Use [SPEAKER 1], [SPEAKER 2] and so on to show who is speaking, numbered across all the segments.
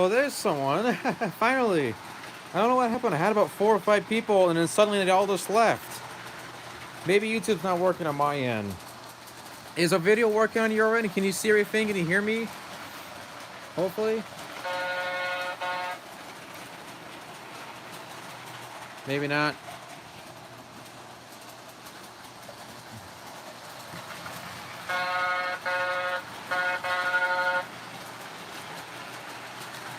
[SPEAKER 1] Oh, there's someone. Finally. I don't know what happened. I had about 4 or 5 people, and then suddenly they all just left. Maybe YouTube's not working on my end. Is a video working on your end? Can you see everything? Can you hear me? Hopefully. Maybe not.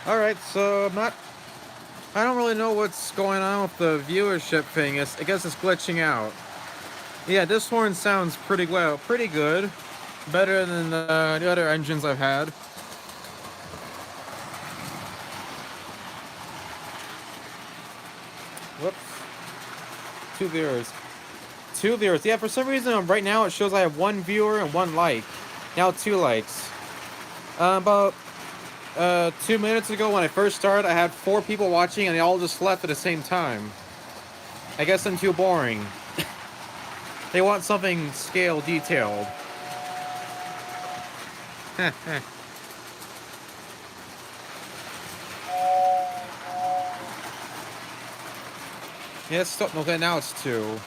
[SPEAKER 1] Alright, so I don't really know what's going on with the viewership thing. I guess it's glitching out. Yeah, this horn sounds pretty good. Better than the other engines I've had. Whoops. 2 viewers. 2 viewers. Yeah, for some reason right now it shows I have 1 viewer and 1 like. Now 2 likes. About 2 minutes ago when I first started, I had 4 people watching and they all just left at the same time. I guess I'm too boring. They want something scale detailed. Yeah, okay, now it's 2. It'll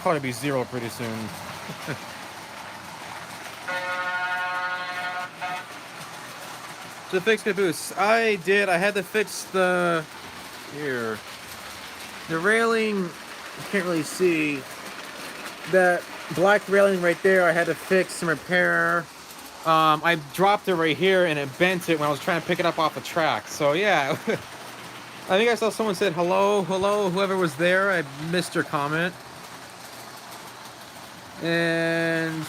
[SPEAKER 1] probably be 0 pretty soon. To fix the boost, I did. I had to fix the railing. You can't really see that black railing right there. I had to fix and repair. I dropped it right here and it bent it when I was trying to pick it up off the track. So yeah, I think I saw someone said hello, whoever was there. I missed your comment. And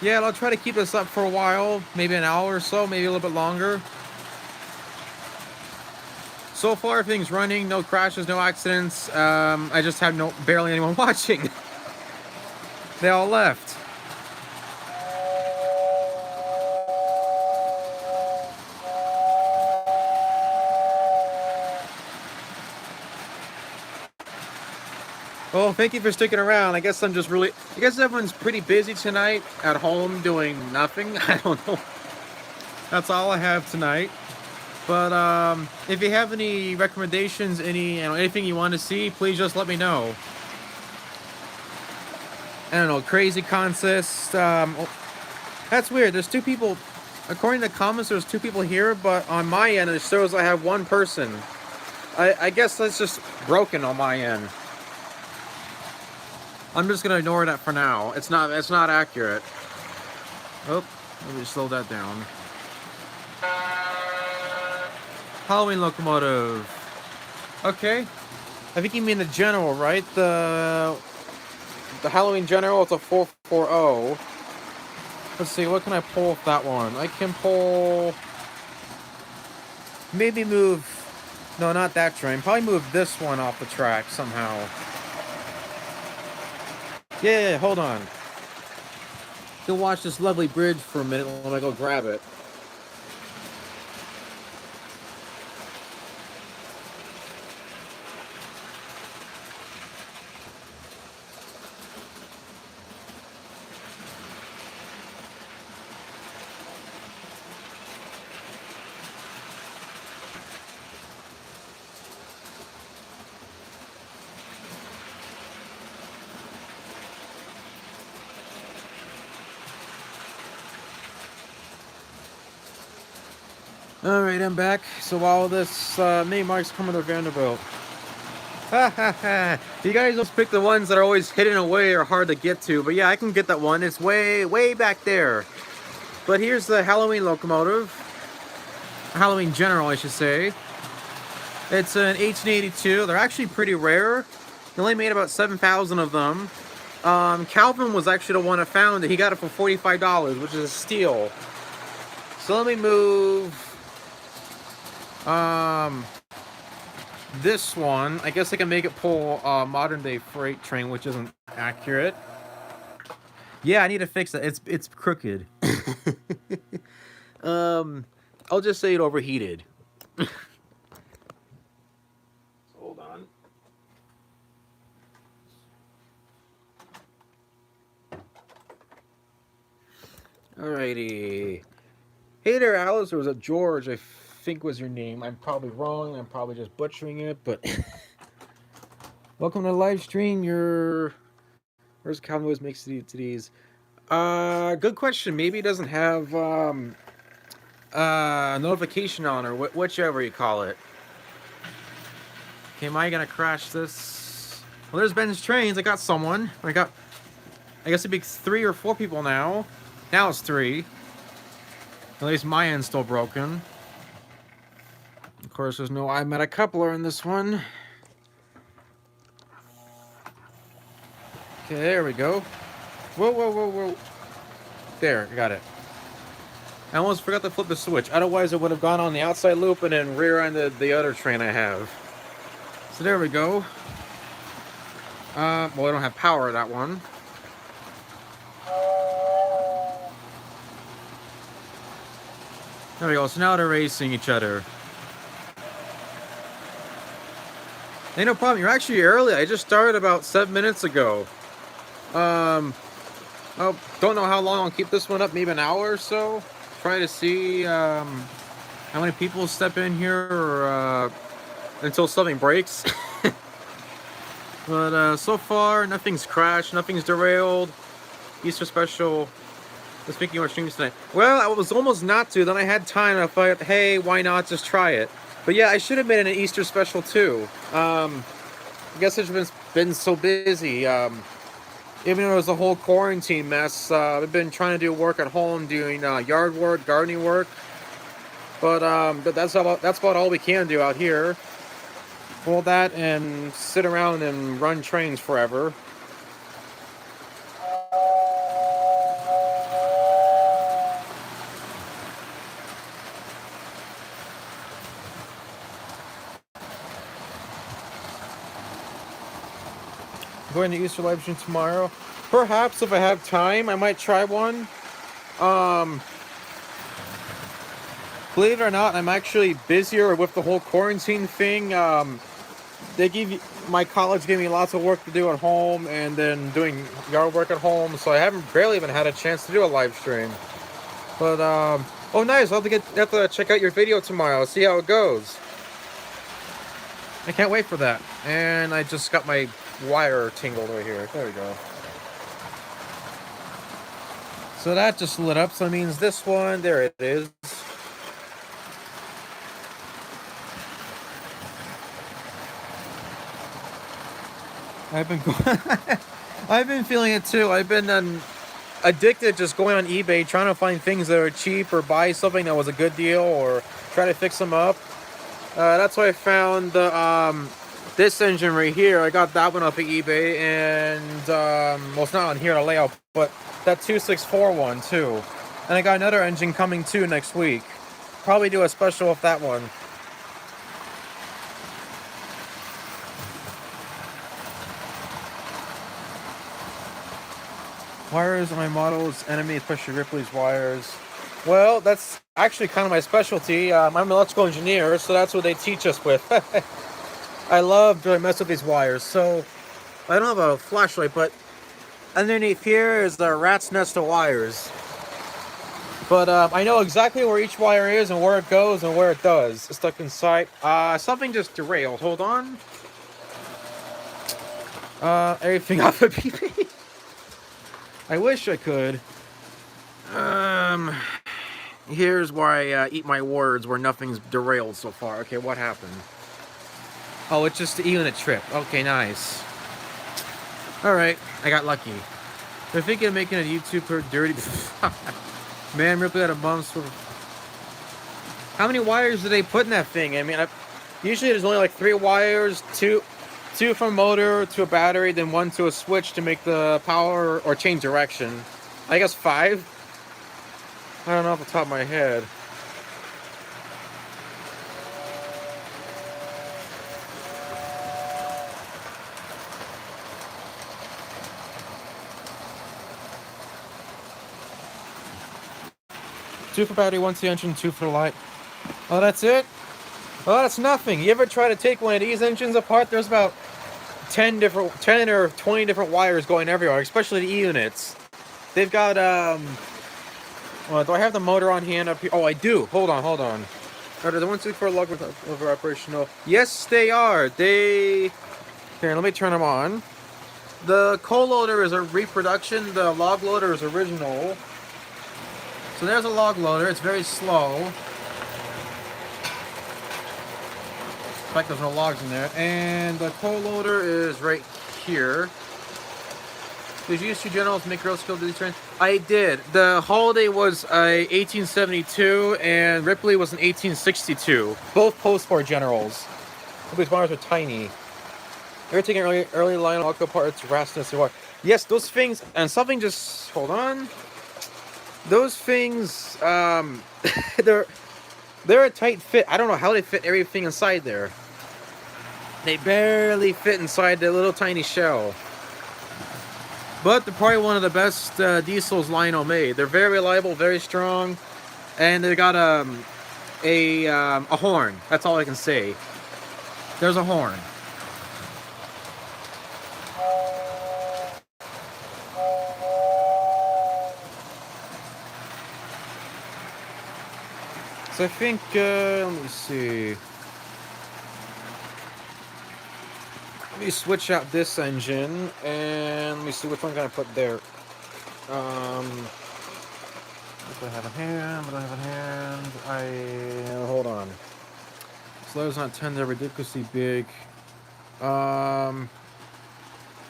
[SPEAKER 1] yeah, I'll try to keep this up for a while, maybe an hour or so, maybe a little bit longer. So far, everything's running, no crashes, no accidents. I just have barely anyone watching. They all left. Well, thank you for sticking around. I guess everyone's pretty busy tonight at home doing nothing. I don't know. That's all I have tonight. But if you have any recommendations, anything you want to see, please just let me know. I don't know, crazy contests. That's weird. There's 2 people. According to the comments, there's 2 people here, but on my end, it shows I have 1 person. I guess that's just broken on my end. I'm just gonna ignore that for now. It's not accurate. Oh, let me slow that down. Halloween locomotive. Okay. I think you mean the general, right? The Halloween general, it's a 440. Let's see, what can I pull with that one? I can pull... Maybe move... No, not that train. Probably move this one off the track somehow. Yeah, hold on. Go watch this lovely bridge for a minute when I go grab it. Alright, I'm back. So while this mini mark's coming to Vanderbilt. Ha ha ha! You guys just pick the ones that are always hidden away or hard to get to. But yeah, I can get that one. It's way back there. But here's the Halloween locomotive. Halloween General, I should say. It's an 1882. They're actually pretty rare. They only made about 7,000 of them. Calvin was actually the one that found it. He got it for $45, which is a steal. So let me move... this one, I guess I can make it pull a modern day freight train, which isn't accurate. Yeah, I need to fix that. It's crooked. I'll just say it overheated. Hold on. Alrighty. Hey there, Alice, or was it George? I think was your name. I'm probably wrong. I'm probably just butchering it, but welcome to the live stream. Where's Cowboys makes today's? Good question. Maybe it doesn't have notification on, or whichever you call it. Okay, am I gonna crash this? Well, there's Ben's trains. I got someone. I guess it'd be 3 or 4 people now. Now it's 3. At least my end's still broken. Of course, there's no I met a coupler in this one. Okay, there we go. Whoa, whoa, whoa, whoa. There, got it. I almost forgot to flip the switch. Otherwise, it would have gone on the outside loop and then rear-ended the other train I have. So there we go. Well, I don't have power that one. There we go. So now they're racing each other. Hey, no problem. You're actually early. I just started about 7 minutes ago. Oh, don't know how long I'll keep this one up. Maybe an hour or so. Try to see how many people step in here, or until something breaks. But so far, nothing's crashed, nothing's derailed. Easter special. Was thinking about streams tonight. Well, I was almost not to. Then I had time. I thought, hey, why not just try it? But yeah, I should have made an Easter special too. I guess it's been so busy. Even though it was a whole quarantine mess, I've been trying to do work at home, doing yard work, gardening work. But that's about all we can do out here. Well, that and sit around and run trains forever. Going to Easter live stream tomorrow. Perhaps if I have time, I might try one. Believe it or not, I'm actually busier with the whole quarantine thing. My college gave me lots of work to do at home, and then doing yard work at home, so I haven't barely even had a chance to do a live stream. But oh nice! I'll have to check out your video tomorrow. See how it goes. I can't wait for that. And I just got my wire tingled right here. There we go. So that just lit up. So it means this one. There it is. I've been feeling it too. I've been addicted just going on eBay trying to find things that are cheap, or buy something that was a good deal, or try to fix them up. That's why I found this engine right here. I got that one off of eBay, and well, it's not on here to layout, but that 264 one too. And I got another engine coming too next week. Probably do a special with that one. Wires on my models, enemy, especially Ripley's wires. Well, that's actually kind of my specialty. I'm an electrical engineer, so that's what they teach us with. I love to mess with these wires. So I don't have a flashlight, but underneath here is the rat's nest of wires. But I know exactly where each wire is and where it goes and where it does. It's stuck inside. Something just derailed. Hold on. Everything off of PP. I wish I could. Here's where I eat my words, where nothing's derailed so far. Okay, what happened? Oh, it's just even a trip. Okay, nice. Alright, I got lucky. They're thinking of making a YouTube for dirty... Man, Ripley had a bumps for... How many wires do they put in that thing? I mean, usually there's only like 3 wires, two from a motor to a battery, then 1 to a switch to make the power or change direction. I guess 5? I don't know off the top of my head. Two for battery, 1 to the engine, 2 for the light. Oh, that's it? Well, that's nothing. You ever try to take one of these engines apart? There's about 10 or 20 different wires going everywhere, especially the units. They've got Do I have the motor on hand up here? Oh, I do. Hold on, hold on. Are the 164 log over operational? Yes, they are. Here, let me turn them on. The coal loader is a reproduction. The log loader is original. So there's a log loader. It's very slow. In fact, there's no logs in there. And the coal loader is right here. Did you use two generals make girls kill these trains? I did. The Holiday was 1872 and Ripley was in 1862. Both post-war generals. These bombers are tiny. They were taking early line local parts, rashness, and what? Yes, those things, and something just, hold on. Those things, they're a tight fit. I don't know how they fit everything inside there. They barely fit inside the little tiny shell. But they're probably one of the best diesels Lionel made. They're very reliable, very strong, and they got a horn. That's all I can say. There's a horn. So I think, let me see. Let me switch out this engine, and let me see which one can I put there. What do I have in hand? What do I have in hand? Hold on. Slow's not 10, they're ridiculously big. Oh,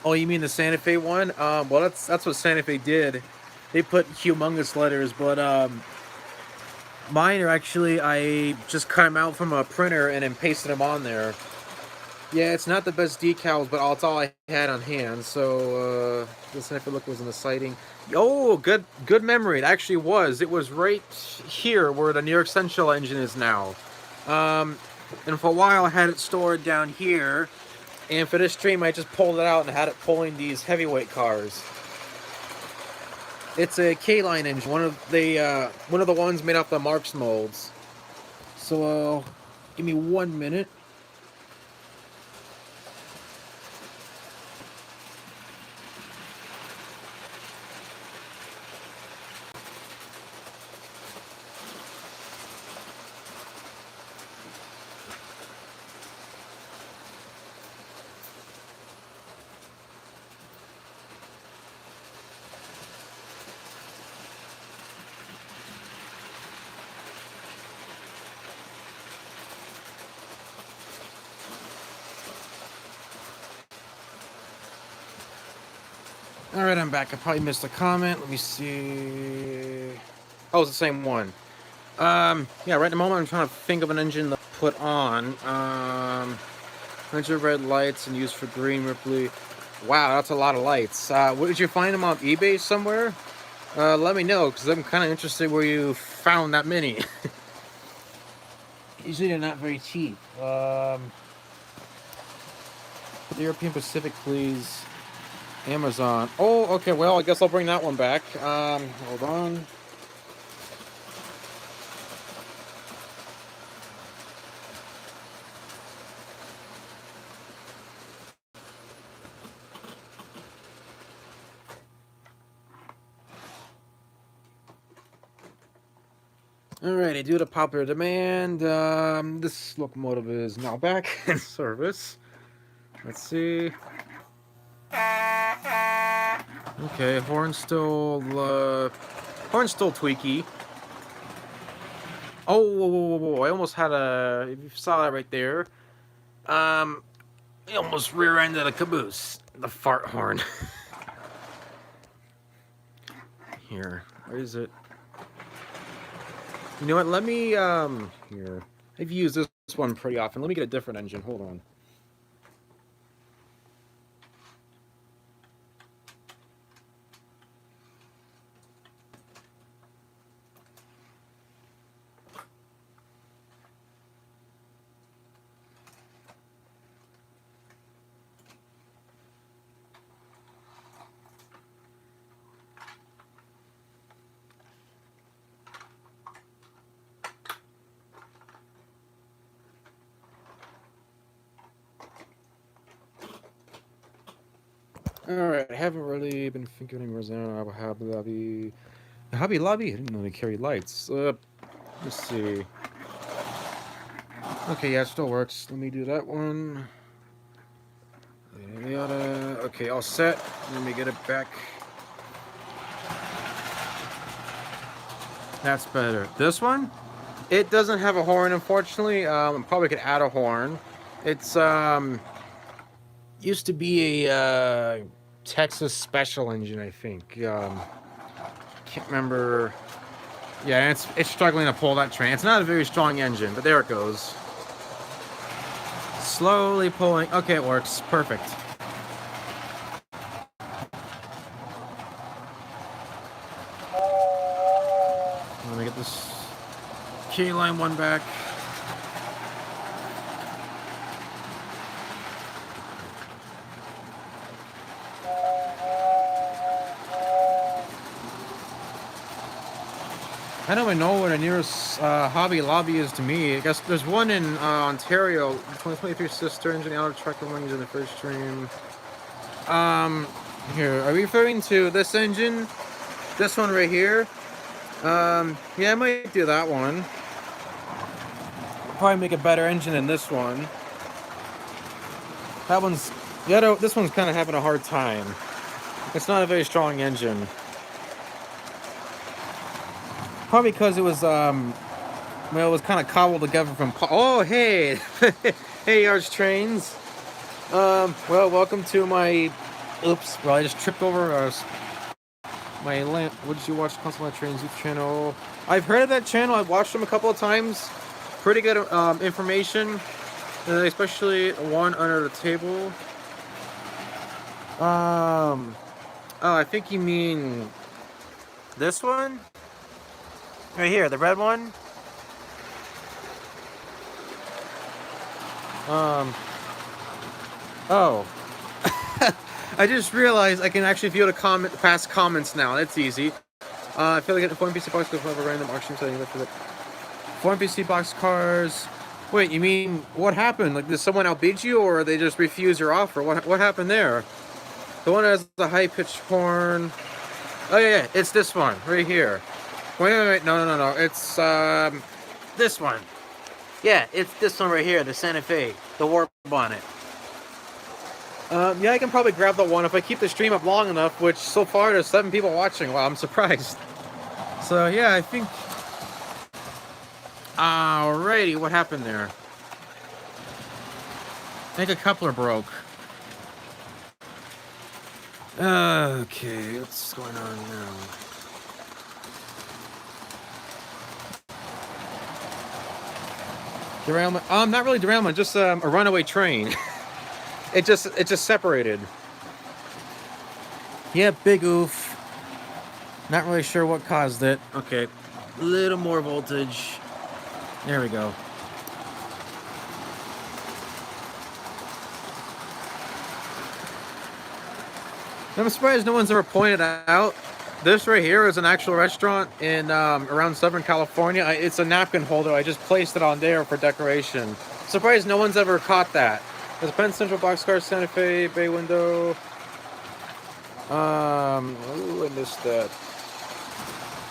[SPEAKER 1] you mean the Santa Fe one? Well, that's what Santa Fe did. They put humongous letters, but mine are actually, I just cut them out from a printer and then pasted them on there. Yeah, it's not the best decals, but it's all I had on hand. So, the Santa Fe look was in the sighting. Oh, good memory. It actually was. It was right here where the New York Central engine is now. And for a while I had it stored down here. And for this stream, I just pulled it out and had it pulling these heavyweight cars. It's a K-line engine, one of the ones made off the Marx molds. So, give me 1 minute. Alright, I'm back. I probably missed a comment. Let me see. Oh, it's the same one. Yeah, right at the moment I'm trying to think of an engine to put on. 100 red lights and used for green Ripley. Wow, that's a lot of lights. Did you find them on eBay somewhere? Let me know, because I'm kind of interested where you found that many. Usually they're not very cheap. The European Pacific, please. Amazon. Oh, okay, well, I guess I'll bring that one back. Hold on. Alrighty, due to popular demand, this locomotive is now back in service. Let's see. Okay, horn's still tweaky. Oh, whoa, I almost had if you saw that right there, I almost rear-ended a caboose. The fart horn. Here, where is it? You know what, let me, here. I've used this one pretty often. Let me get a different engine, hold on. Alright, I haven't really been thinking of Abu Dhabi. Hobby Lobby? I didn't know they carry lights. Let's see. Okay, yeah, it still works. Let me do that one. Okay, all set. Let me get it back. That's better. This one? It doesn't have a horn, unfortunately. Probably could add a horn. It's, used to be a, Texas Special engine, I think. Can't remember. Yeah, it's struggling to pull that train. It's not a very strong engine, but there it goes. Slowly pulling. Okay, it works. Perfect. Let me get this key line one back. I don't even know where the nearest Hobby Lobby is to me. I guess there's one in Ontario, 2023 sister engine, auto trucker ones in the first stream. Here, are we referring to this engine? This one right here? Yeah, I might do that one. Probably make a better engine than this one. That one's, this one's kind of having a hard time. It's not a very strong engine. Probably because it was, well, it was kind of cobbled together from, oh, hey! Hey, Arch Trains. Well, welcome to my, oops, well, I just tripped over my lamp. What did you watch? Console Trains YouTube channel. I've heard of that channel. I've watched them a couple of times. Pretty good information, especially one under the table. Oh, I think you mean this one? Right here, the red one? Oh. I just realized I can actually view the past comments now. That's easy. I feel like the foreign PC box goes over random auction setting for the foreign PC box cars. Wait, you mean what happened? Like, did someone outbid you, or they just refuse your offer? What happened there? The one that has the high pitched horn. Oh yeah, it's this one right here. Wait, no. It's this one. Yeah, it's this one right here, the Santa Fe, the warp bonnet. Yeah, I can probably grab the one if I keep the stream up long enough, which so far there's 7 people watching. Wow, I'm surprised. So yeah, I think. Alrighty, what happened there? I think a coupler broke. Okay, what's going on now? Derailment. Not really derailment, just a runaway train. It just separated. Yeah, big oof. Not really sure what caused it. Okay, a little more voltage. There we go. I'm surprised no one's ever pointed out. This right here is an actual restaurant in around Southern California. It's a napkin holder. I just placed it on there for decoration. Surprised no one's ever caught that. There's a Penn Central Boxcar, Santa Fe, bay window. Ooh, I missed that.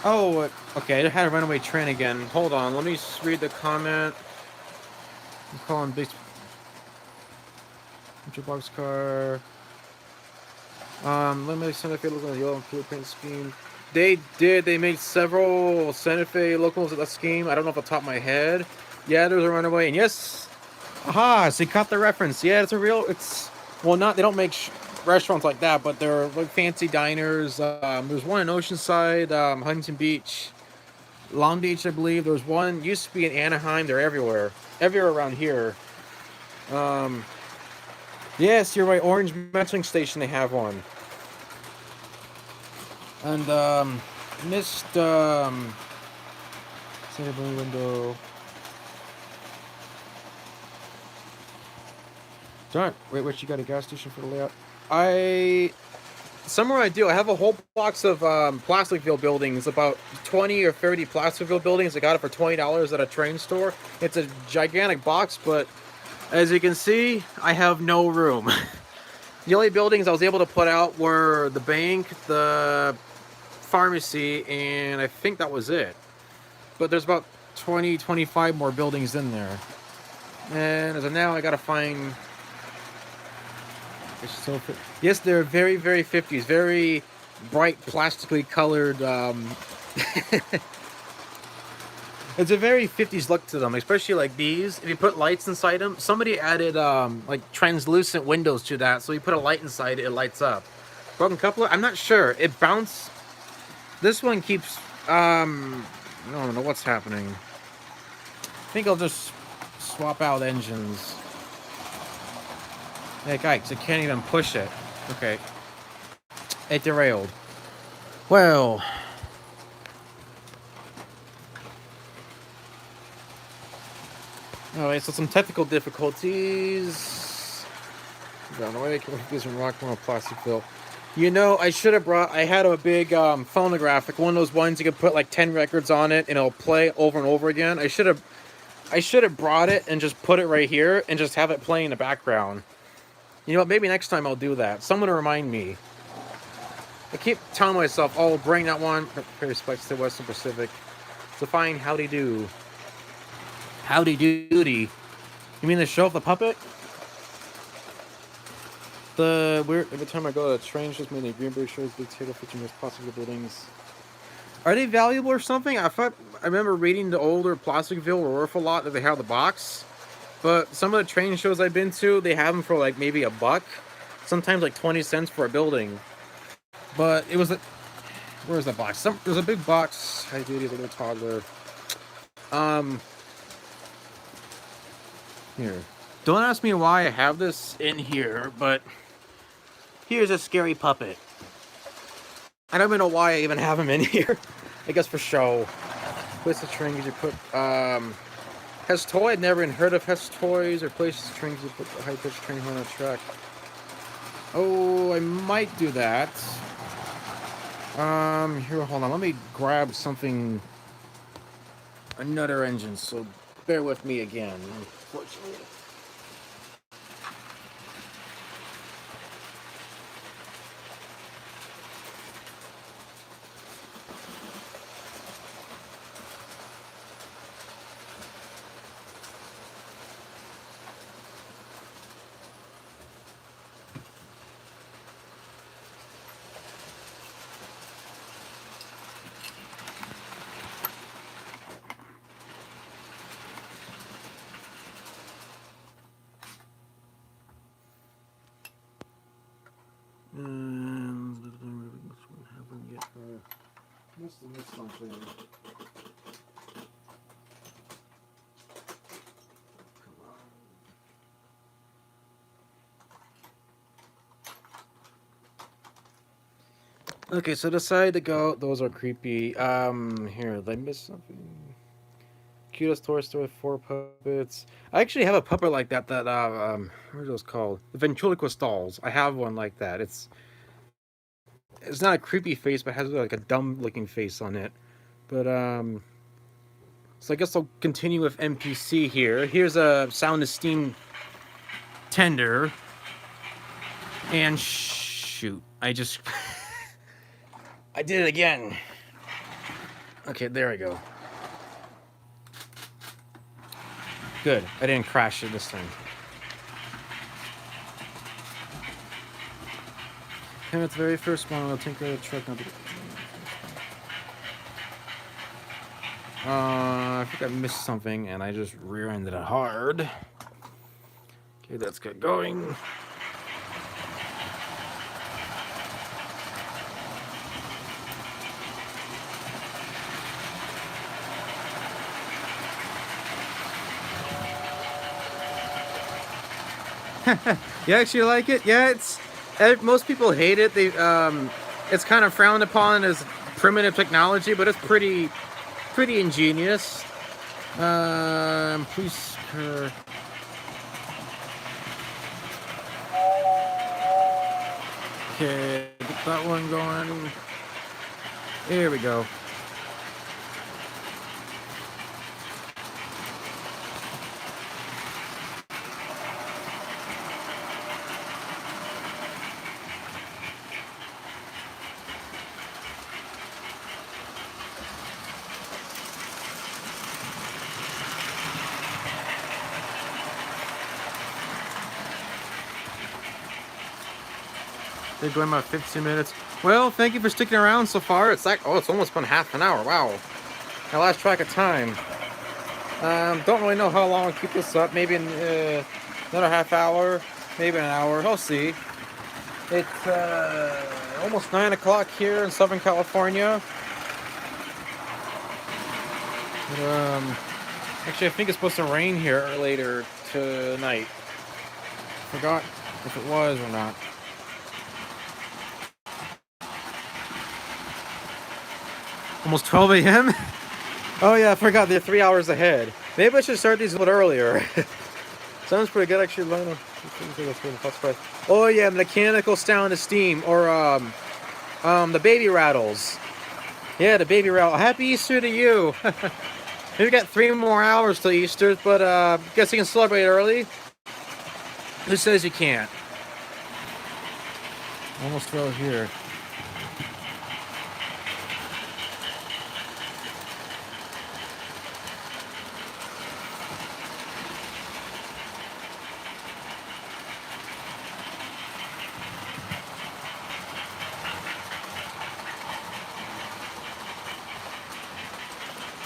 [SPEAKER 1] Oh, okay, I had a runaway train again. Hold on, let me read the comment. I'm calling big Central Boxcar. Limited Santa Fe local yellow blueprint scheme. They made several Santa Fe locals at that scheme. I don't know off the top of my head. Yeah, there's a runaway, and yes, aha, so you caught the reference. Yeah, it's a real, well, they don't make restaurants like that, but they're like fancy diners. There's one in Oceanside, Huntington Beach, Long Beach, I believe. There's one, used to be in Anaheim. They're everywhere around here. Yes, you're right, Orange Metering Station, they have one. And, missed, Santa Fe window. Darn, wait, what, you got a gas station for the layout? Somewhere I do. I have a whole box of Plasticville buildings, about 20 or 30 Plasticville buildings. I got it for $20 at a train store. It's a gigantic box, but as you can see, I have no room. The only buildings I was able to put out were the bank, the pharmacy, and I think that was it. But there's about 20, 25 more buildings in there. And as of now, I gotta find... Yes, they're very, very 50s. Very bright, plastically colored... It's a very 50s look to them, especially like these. If you put lights inside them, somebody added like translucent windows to that, so you put a light inside it, it lights up. Broken coupler, I'm not sure. It bounced. This one keeps, I don't know what's happening. I think I'll just swap out engines. Hey guys, I can't even push it. Okay. It derailed. Well... Alright, so some technical difficulties. Don't know why they can use from rock on plastic fill. You know, I should have brought... I had a big phonograph, like one of those ones you could put like 10 records on it and it'll play over and over again. I should have brought it and just put it right here and just have it play in the background. You know what, maybe next time I'll do that. Someone to remind me. I keep telling myself, oh, bring that one. Prepare spikes to Western Pacific. So fine, howdy do. Howdy doody. You mean the show of the puppet? Every time I go to a train, just mainly Greenberg shows big potato featuring most possible buildings. Are they valuable or something? I remember reading the older Plasticville were worth a lot that they have the box. But some of the train shows I've been to, they have them for like maybe $1. Sometimes like 20 cents for a building. But it was a... Where's the box? There's a big box. Hi, duty, little toddler. Here. Don't ask me why I have this in here, but here's a scary puppet. I don't even know why I even have him in here. I guess for show. Place the strings you put, Hess Toy, I'd never even heard of Hess Toys, or place the strings you put the high-pitched train on the track. Oh, I might do that. Here, hold on, let me grab something, another engine, so bear with me again, unfortunately. Must have missed something. Okay, so decided to go. Those are creepy. Here, did I miss something? Cutest toy store with 4 puppets. I actually have a puppet like that. What are those called? The ventriloquist dolls. I have one like that. It's not a creepy face, but it has like a dumb looking face on it. But so I guess I'll continue with NPC here. Here's a Sound of Steam tender. And shoot, I just I did it again. Okay, there we go. Good, I didn't crash it this time. And it's the very first one, I'll tinker the truck. I think I missed something and I just rear-ended it hard. Okay, let's get going. You actually like it? Yeah, most people hate it. It's kind of frowned upon as primitive technology, but it's pretty ingenious. Please. Okay, get that one going. Here we go. They're going about 15 minutes. Well, thank you for sticking around so far. It's like, oh, it's almost been half an hour. Wow. I lost track of time. Don't really know how long I'll keep this up. Maybe another half hour, maybe an hour. We'll see. It's almost 9 o'clock here in Southern California. But, actually, I think it's supposed to rain here later tonight. Forgot if it was or not. Almost 12 a.m.? Oh yeah, I forgot they're 3 hours ahead. Maybe I should start these a little earlier. Sounds pretty good actually. Oh yeah, mechanical sound of steam, or the baby rattles. Yeah, the baby rattle. Happy Easter to you. We've got 3 more hours till Easter, but guess you can celebrate early. Who says you can't? Almost fell here.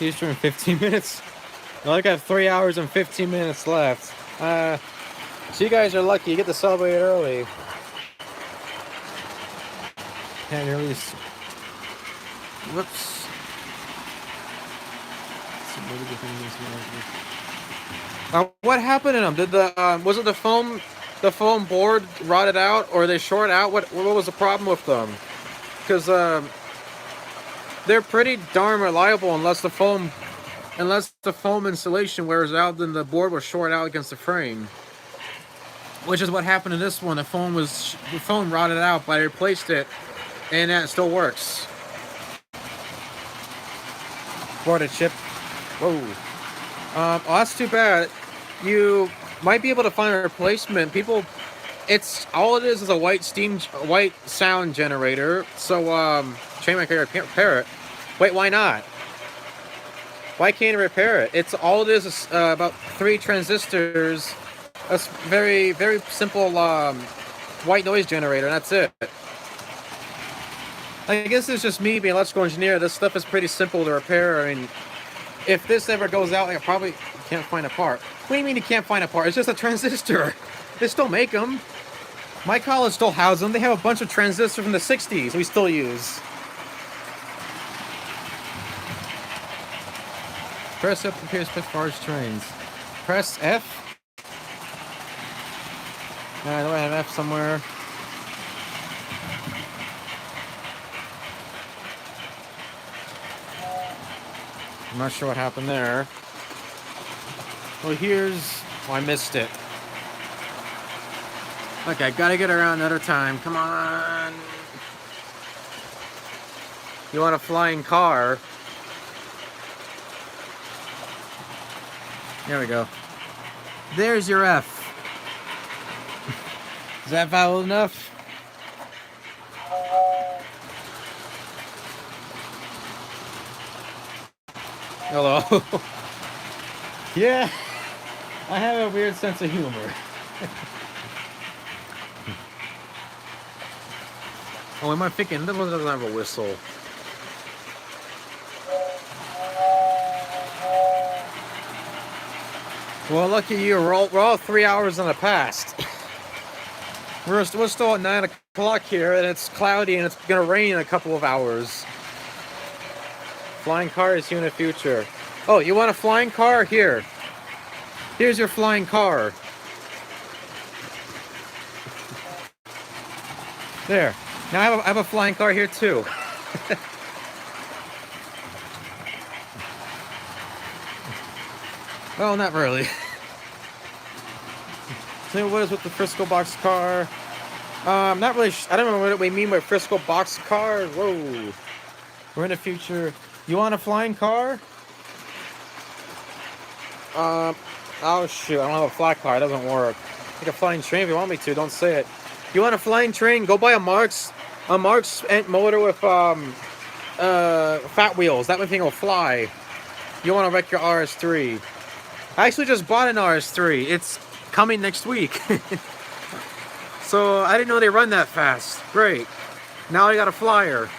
[SPEAKER 1] Easter in 15 minutes. Well, I got 3 hours and 15 minutes left. So you guys are lucky. You get to celebrate early. Can't really. Whoops. What happened to them? Did the was it the foam board rotted out, or they short out? What was the problem with them? Because they're pretty darn reliable unless the foam insulation wears out, then the board will short out against the frame. Which is what happened to this one. The foam rotted out, but I replaced it, and it still works. For the chip. Whoa. Oh, that's too bad. You might be able to find a replacement. It's all it is a white sound generator. So train my can repair it. Wait, why not? Why can't it repair it? It's all it is about 3 transistors. A very, very simple white noise generator, and that's it. I guess it's just me being an electrical engineer. This stuff is pretty simple to repair. I mean, if this ever goes out, I probably can't find a part. What do you mean you can't find a part? It's just a transistor. They still make them. My college still has them. They have a bunch of transistors from the 60s we still use. Press up appears to large trains. Press F. I know I have F somewhere. I'm not sure what happened there. Well, I missed it. Okay, gotta get around another time. Come on. You want a flying car? There we go. There's your F. Is that valid enough? Hello. Yeah, I have a weird sense of humor. Oh, am I thinking this one doesn't have a whistle? Well, lucky you. We're all 3 hours in the past. We're still at 9 o'clock here, and it's cloudy, and it's gonna rain in a couple of hours. Flying car is here in the future. Oh, you want a flying car? Here. Here's your flying car. There. Now I have a flying car here too. Well, not really. So what is with the Frisco box car? Not really. I don't know what we mean by Frisco box car. Whoa. We're in the future. You want a flying car? Oh shoot, I don't have a flat car. It doesn't work. Take a flying train if you want me to. Don't say it. You want a flying train? Go buy a Marx motor with fat wheels. That thing will fly. You want to wreck your RS3? I actually just bought an RS3. It's coming next week. So I didn't know they run that fast. Great. Now I got a flyer.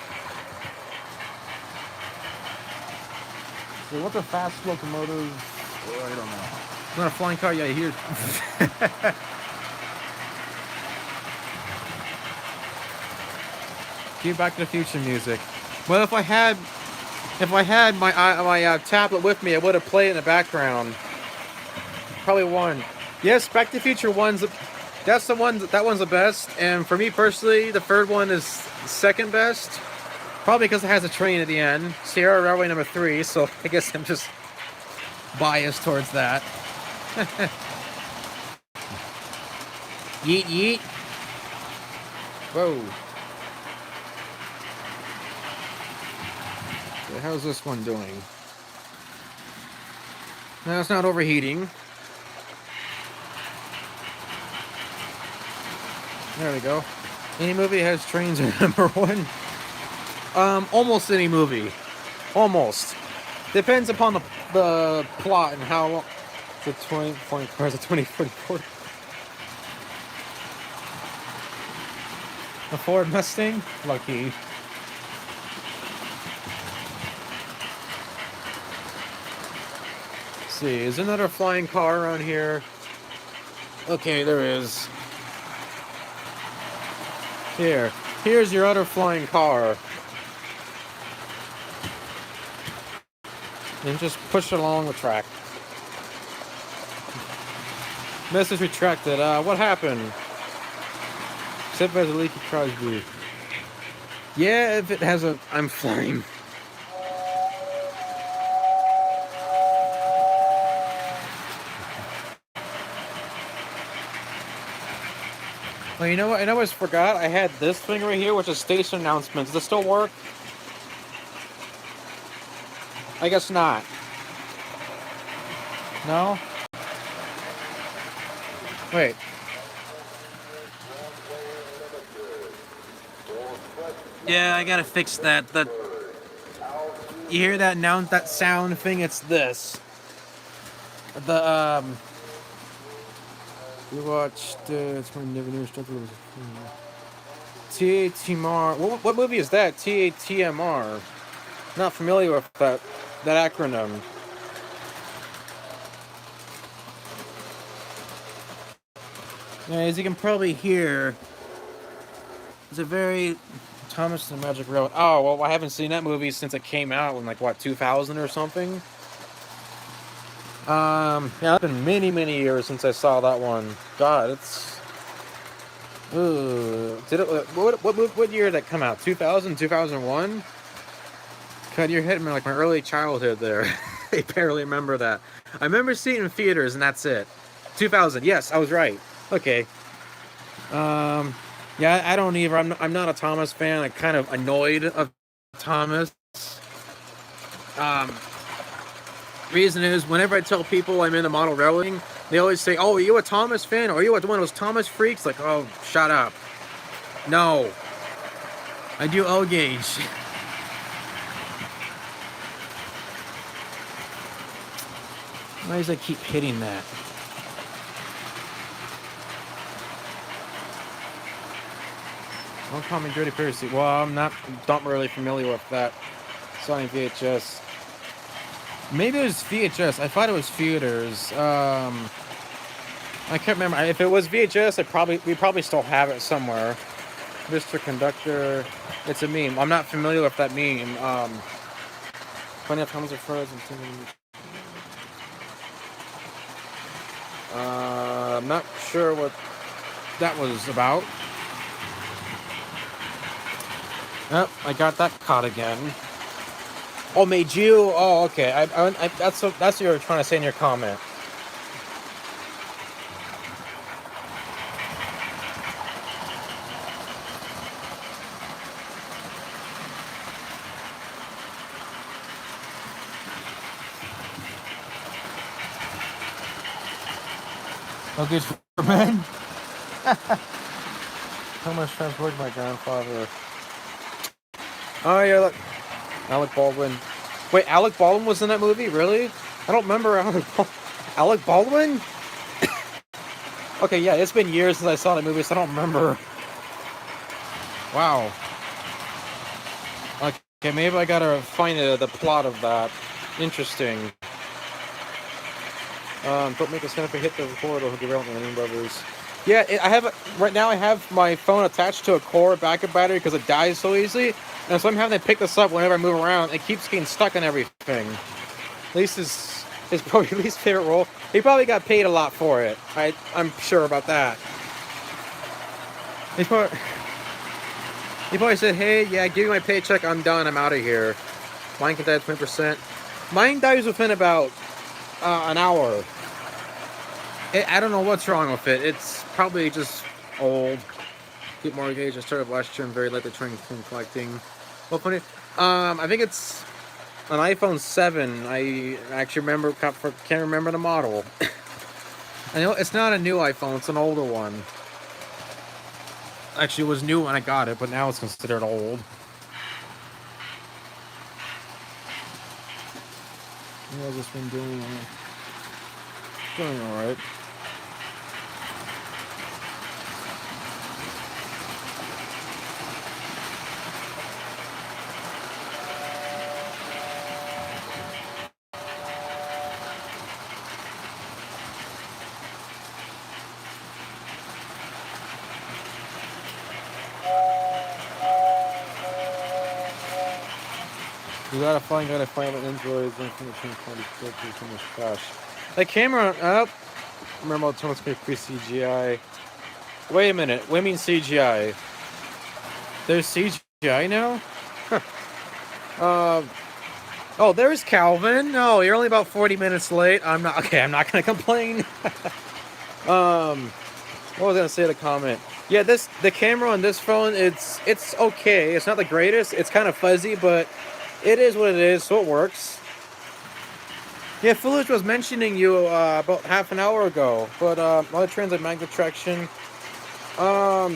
[SPEAKER 1] So what's a fast locomotive? Oh, I don't know. Not a flying car? Yeah, here. Cue Back to the Future music. Well, if I had my tablet with me, I would have played it in the background. Probably one. Yes, Back to the Future one's. That's the one. That one's the best. And for me personally, the third one is second best. Probably because it has a train at the end. Sierra Railway number 3. So I guess I'm just biased towards that. Yeet yeet. Whoa. So how's this one doing? No, it's not overheating. There we go. Any movie has trains in number 1. Almost any movie. Almost. Depends upon the plot and how long. The 2044. A Ford Mustang? Lucky. Let's see, is there another flying car around here? Okay, there is. Here's your other flying car. And just push it along the track. Message retracted. What happened? Except as a leaky Crosby. Yeah, if it has a... I'm flying. Well, you know what? I almost forgot. I had this thing right here, which is station announcements. Does it still work? I guess not. No? Wait. Yeah, I gotta fix that. You hear that that sound thing? It's this. You watched Never Struggle was TATMR. What movie is that? TATMR. Not familiar with that acronym. Yeah, as you can probably hear, it's a very Thomas and the Magic Railroad. Oh, well, I haven't seen that movie since it came out in like what, 2000 or something. Yeah, it's been many years since I saw that one. God, it's. Ooh, what year did that come out? 2000, 2001? God, you're hitting me like my early childhood there. I barely remember that. I remember seeing it in theaters, and that's it. 2000. Yes, I was right. Okay. Yeah, I don't either. I'm not a Thomas fan. I'm kind of annoyed of Thomas. Reason is, whenever I tell people I'm into model railroading, they always say, "Oh, are you a Thomas fan? Or are you one of those Thomas freaks?" Like, oh, shut up. No. I do O gauge. Why does I keep hitting that? Don't call me Dirty Piercy. Well, I'm not really familiar with that. Sony VHS. Maybe it was VHS. I thought it was theaters. I can't remember. If it was VHS, we probably still have it somewhere. Mr. Conductor. It's a meme. I'm not familiar with that meme. Plenty of times are frozen. I'm not sure what that was about. Oh, I got that caught again. Oh, made you? Oh, okay. That's what you were trying to say in your comment. Okay, for men. How much transport my grandfather? Oh yeah, look. Alec Baldwin. Wait, Alec Baldwin was in that movie? Really? I don't remember Alec Baldwin? Okay, yeah, it's been years since I saw the movie, so I don't remember. Wow. Okay, maybe I gotta find the plot of that. Interesting. Don't make a sound if I hit the record or derail the Lane Brothers. Yeah, right now I have my phone attached to a cord backup battery because it dies so easily, and so I'm having to pick this up whenever I move around. It keeps getting stuck on everything. At least his probably least favorite role. He probably got paid a lot for it. I'm sure about that. He probably said, "Hey, yeah, give me my paycheck. I'm done. I'm out of here." Mine can die at 20%. Mine dies within about an hour. I don't know what's wrong with it. It's probably just old. Keep mortgage. I started last year. I'm very late to trying collecting. Well, funny. I think it's an iPhone 7. I actually can't remember the model. I know it's not a new iPhone. It's an older one. Actually, it was new when I got it, but now it's considered old. How's this been doing? Doing all right. You gotta find Androids and from the change quality filters so much crash. The camera up. Remember how much free CGI. Wait a minute. What do you mean CGI? There's CGI now? Oh, there's Calvin. No, you're only about 40 minutes late. I'm not gonna complain. What was I gonna say in the comment? Yeah, the camera on this phone, it's okay. It's not the greatest. It's kind of fuzzy, but it is what it is, so it works. Yeah, Foolish was mentioning you about half an hour ago, but other trains like magnet traction. Not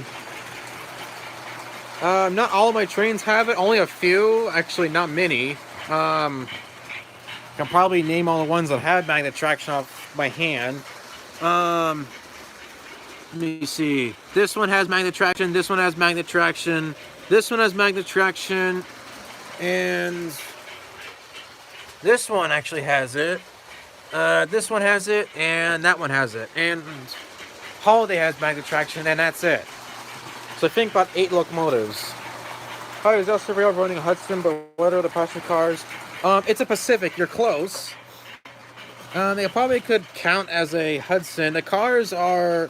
[SPEAKER 1] all of my trains have it. Only a few, actually, not many. I can probably name all the ones that had magnet traction off my hand. Let me see. This one has magnet traction. This one has magnet traction. This one has magnet traction, and this one actually has it. This one has it, and that one has it. And Holiday has magnet traction, and that's it. So I think about 8 locomotives. Hi, is also rail running Hudson, but what are the passenger cars? It's a Pacific. You're close. They probably could count as a Hudson. The cars are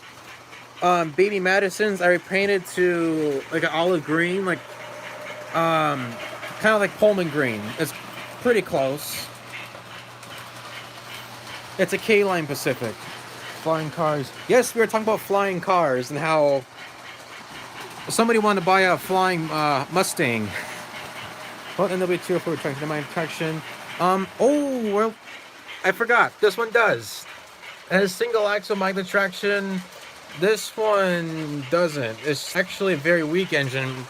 [SPEAKER 1] Baby Madisons. I repainted to like an olive green, like kind of like Pullman green. It's pretty close. It's a K-Line Pacific. Flying cars. Yes, we were talking about flying cars and how somebody wanted to buy a flying Mustang. Well, NW2 for traction, my traction. Oh, well, I forgot. This one does. It has single axle magnet traction. This one doesn't. It's actually a very weak engine.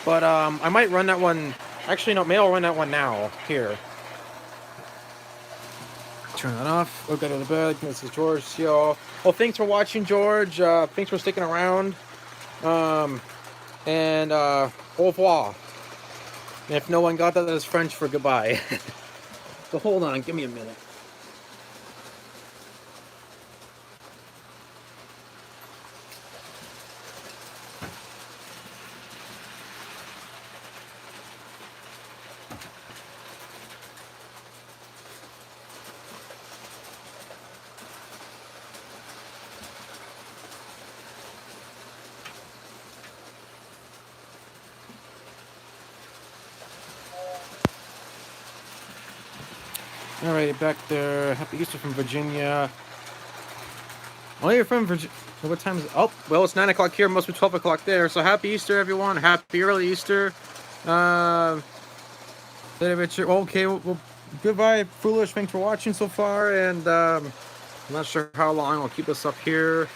[SPEAKER 1] But I might run that one. Actually, no, maybe I'll run that one now. Here. Turn that off. Look out of the bed. This is George. See y'all. Well, thanks for watching, George. Thanks for sticking around. And au revoir. And if no one got that, that's French for goodbye. So hold on, give me a minute. Alright, back there. Happy Easter from Virginia. Oh, you're from Virginia. What time is it? Oh, well, it's 9 o'clock here. Must be 12 o'clock there. So happy Easter, everyone. Happy early Easter. Okay, well, goodbye, Foolish. Thanks for watching so far. And I'm not sure how long I'll keep us up here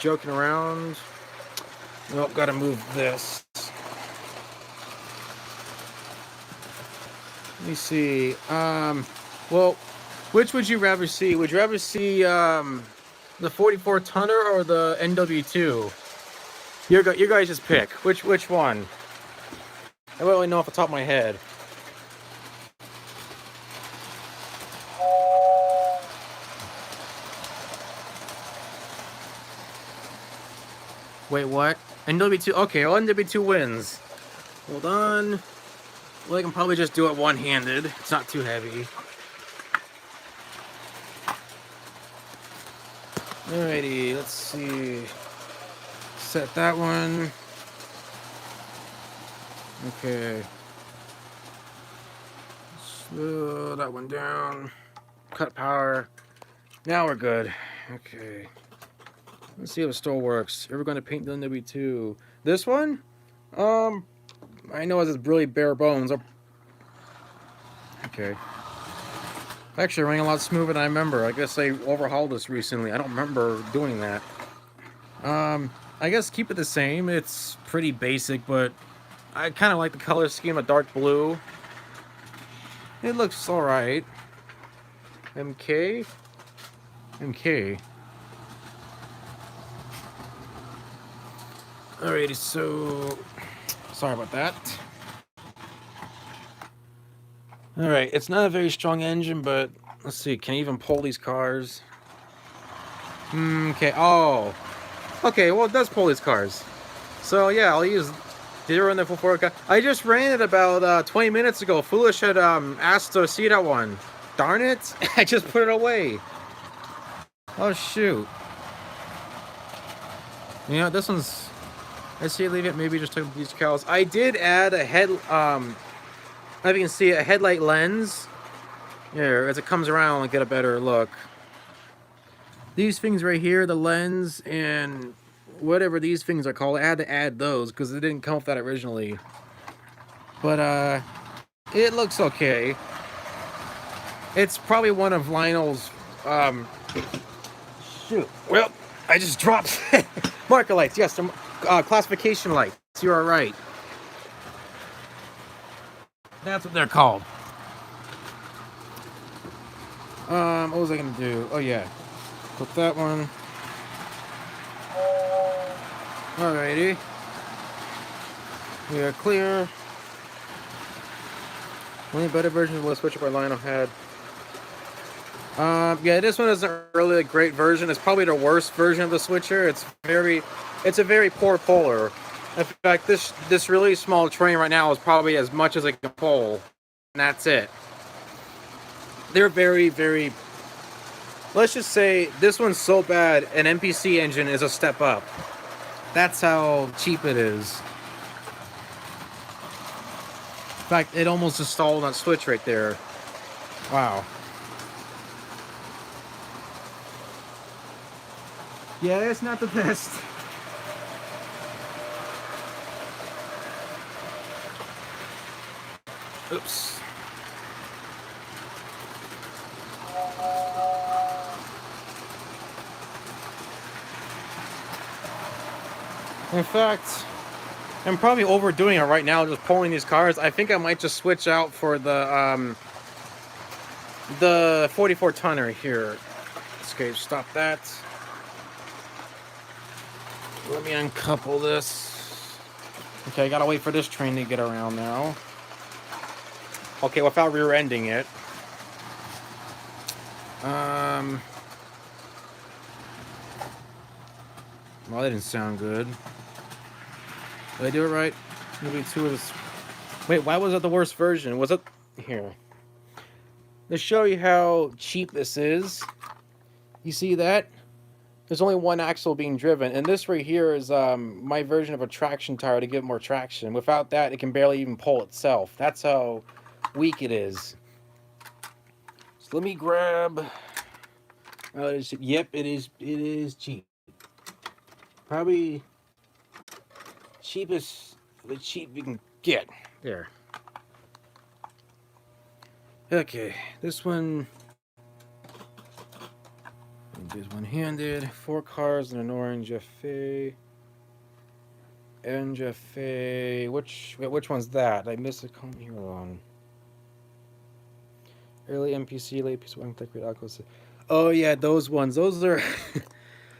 [SPEAKER 1] joking around. Nope, gotta move this. Let me see. Well, which would you rather see? Would you rather see The 44 tonner or the NW2? You guys just pick. Which one? I don't really know off the top of my head. Wait, what? NW2? Okay, well, NW2 wins. Hold on. Well, I can probably just do it one-handed. It's not too heavy. Alrighty, let's see. Set that one. Okay. Slow that one down. Cut power. Now we're good. Okay. Let's see if it still works. Ever going to paint the NW2? This one? I know it's really bare bones. Okay. Actually, running a lot smoother than I remember. I guess I overhauled this recently. I don't remember doing that. I guess keep it the same. It's pretty basic, but I kind of like the color scheme of dark blue. It looks alright. MK? MK. Alrighty, so... Sorry about that. Alright, it's not a very strong engine, but... Let's see, can I even pull these cars? Okay, oh... Okay, well, it does pull these cars. So, yeah, I'll use... Did you run the full 4K? I just ran it about 20 minutes ago. Foolish had asked to see that one. Darn it! I just put it away. Oh, shoot. You know, this one's... I see, leave it. Maybe just took these decals. I did add a head... if you can see, a headlight lens. Here, as it comes around, and get a better look. These things right here, the lens and whatever these things are called, I had to add those because it didn't come with that originally. But it looks okay. It's probably one of Lionel's shoot. Well, I just dropped marker lights. Yes, some classification lights. You are right. That's what they're called. What was I gonna do? Oh yeah. Put that one. Alrighty. We are clear. Only better version of the switch our Lionel had. Yeah, this one isn't really a great version. It's probably the worst version of the switcher. It's a very poor puller. In fact, this really small train right now is probably as much as it can pull, and that's it. They're very, very... Let's just say this one's so bad, an NPC engine is a step up. That's how cheap it is. In fact, it almost installed that switch right there. Wow. Yeah, it's not the best. Oops. In fact, I'm probably overdoing it right now, just pulling these cars. I think I might just switch out for the 44 tonner here. Okay, stop that. Let me uncouple this. Okay, I gotta wait for this train to get around now. Okay, without rear-ending it. Well, that didn't sound good. Did I do it right? Maybe two of this. Wait, why was it the worst version? Was it here? To show you how cheap this is. You see that? There's only one axle being driven, and this right here is my version of a traction tire to give it more traction. Without that, it can barely even pull itself. That's how weak it is. So let me grab. Yep, it is cheap. Probably cheapest, the cheap we can get. There. Okay, this one. There's one-handed. 4 cars and an orange FA. FA. Which one's that? I missed a comment here on. Early MPC, late PC, one tech alcohol. Oh yeah, those ones. Those are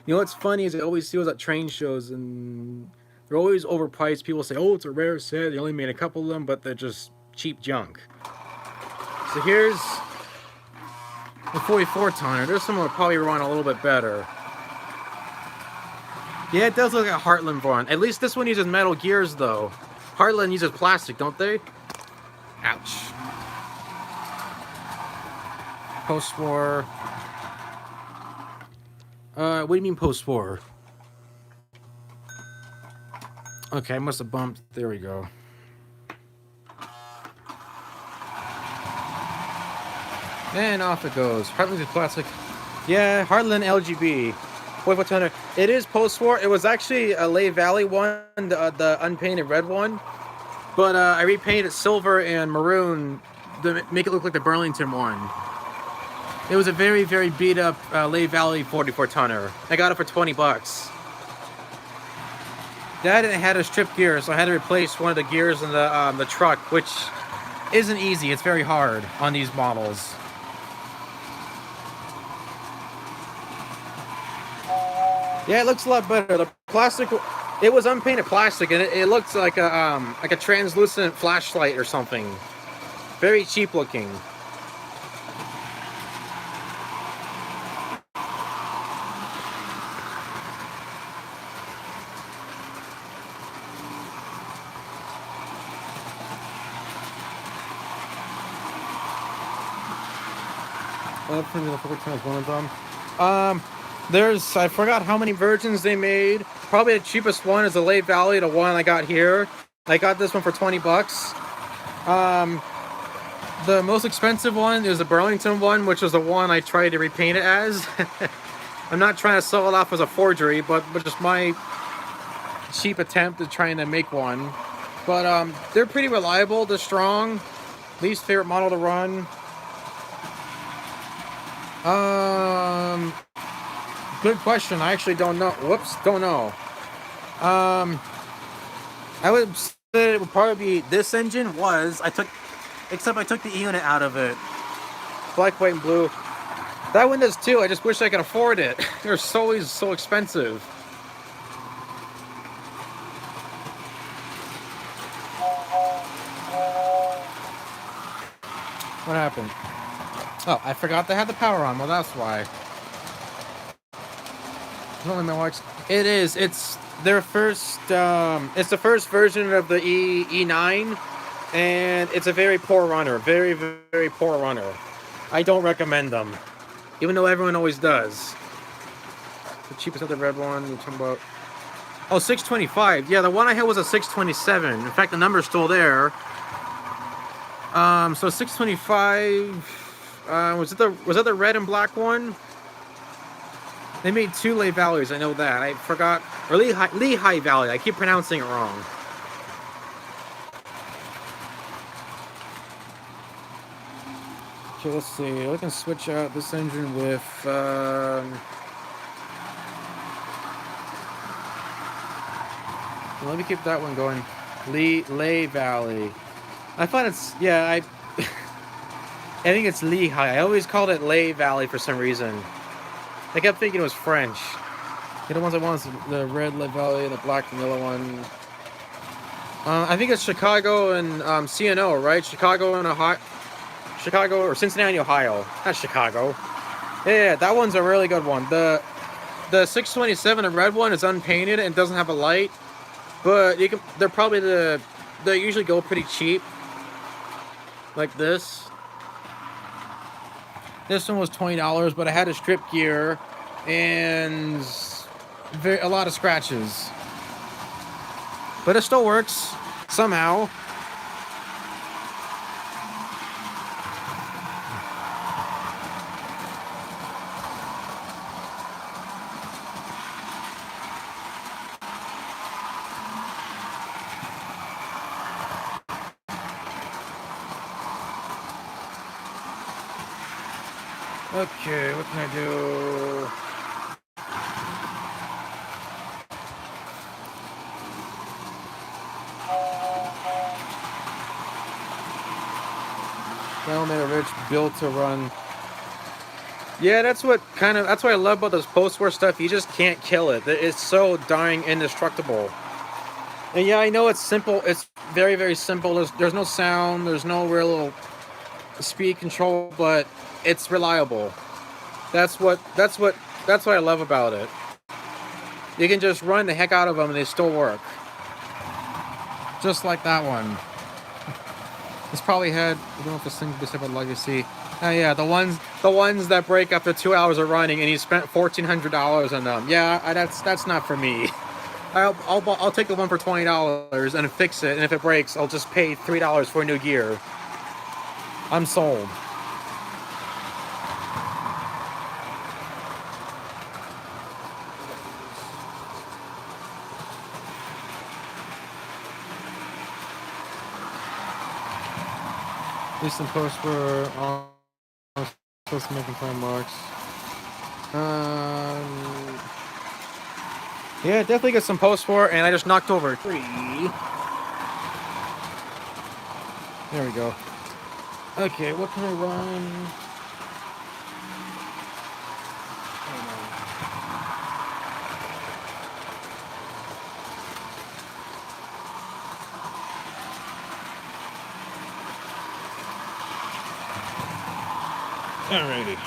[SPEAKER 1] You know what's funny is I always see those at train shows, and they're always overpriced. People say, "Oh, it's a rare set. They only made a couple of them, but they're just cheap junk." So here's the 44 tonner. There's some that probably run a little bit better. Yeah, it does look like a Heartland one. At least this one uses metal gears, though. Heartland uses plastic, don't they? Ouch. Post-war. What do you mean post-war? Okay, I must have bumped. There we go. And off it goes. Heartland's a classic. Yeah, Heartland LGB. 4400. It is post-war. It was actually a Lehigh Valley one, the unpainted red one. But I repainted silver and maroon to make it look like the Burlington one. It was a very, very beat up Lehigh Valley 44 tonner. I got it for 20 bucks. That had a strip gear, so I had to replace one of the gears in the truck, which isn't easy. It's very hard on these models. Yeah, it looks a lot better. The plastic, it was unpainted plastic, and it looks like a translucent flashlight or something. Very cheap looking. One of them. I forgot how many versions they made. Probably the cheapest one is the Lehigh Valley, the one I got here. I got this one for 20 bucks. The most expensive one is the Burlington one, which was the one I tried to repaint it as. I'm not trying to sell it off as a forgery, but just my cheap attempt at trying to make one. But they're pretty reliable, they're strong. Least favorite model to run. Good question. I actually don't know. Whoops, don't know. I would say it would probably be this engine except I took the E-unit out of it. Black, white, and blue. That one does too. I just wish I could afford it. They're so expensive. What happened? Oh, I forgot they had the power on. Well, that's why. It is. It's their first. It's the first version of the E9, and it's a very poor runner. Very, very poor runner. I don't recommend them, even though everyone always does. The cheapest of the red one. You're talking about. Oh, 625. Yeah, the one I had was a 627. In fact, the number's still there. So 625. Was it the red and black one? They made two Lehigh Valleys, I know that. I forgot. Or Lehigh Valley. I keep pronouncing it wrong. Okay, let's see. I can switch out this engine with. Let me keep that one going. Lehigh Valley. I thought it's. Yeah, I think it's Lehigh. I always called it Lehigh Valley for some reason. I kept thinking it was French. The ones I want is the red Lehigh Valley and the black and yellow one. I think it's Chicago and CNO, right? Chicago or Cincinnati, Ohio. Not Chicago. Yeah, that one's a really good one. The 627, the red one, is unpainted and doesn't have a light. But they're probably they usually go pretty cheap. Like this. This one was $20, but I had a strip gear and a lot of scratches. But it still works somehow. Okay, what can I do? Elevator Rich built to run. Yeah, that's what I love about this post-war stuff. You just can't kill it. It's so darn indestructible. And yeah, I know it's simple. It's very, very simple. There's no sound. There's no real speed control, but it's reliable. That's what that's what that's what I love about it. You can just run the heck out of them and they still work. Just like that one. This probably had, I don't know if this thing disabled legacy. Yeah, the ones that break after 2 hours of running, and you spent $1,400 on them. Yeah, that's not for me. I'll take the one for $20 and fix it, and if it breaks, I'll just pay $3 for new gear. I'm sold. At least in post were all supposed to make time marks. Yeah, definitely get some post-war, and I just knocked over a tree. There we go. Okay, what can I run? Alrighty.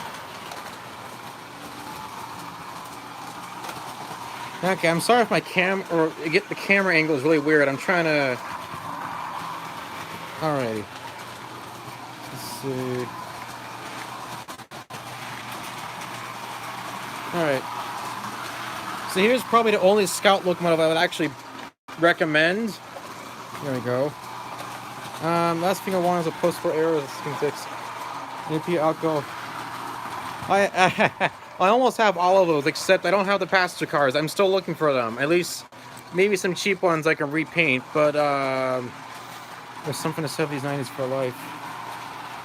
[SPEAKER 1] Okay, I'm sorry if my the camera angle is really weird. I'm trying to. Alrighty. Let's see. Alright. So here's probably the only scout locomotive I would actually recommend. There we go. Last thing I want is a post-war arrows. AP outgo. I almost have all of those, except I don't have the passenger cars. I'm still looking for them. At least, maybe some cheap ones I can repaint. But there's something to 70s, 90s for life.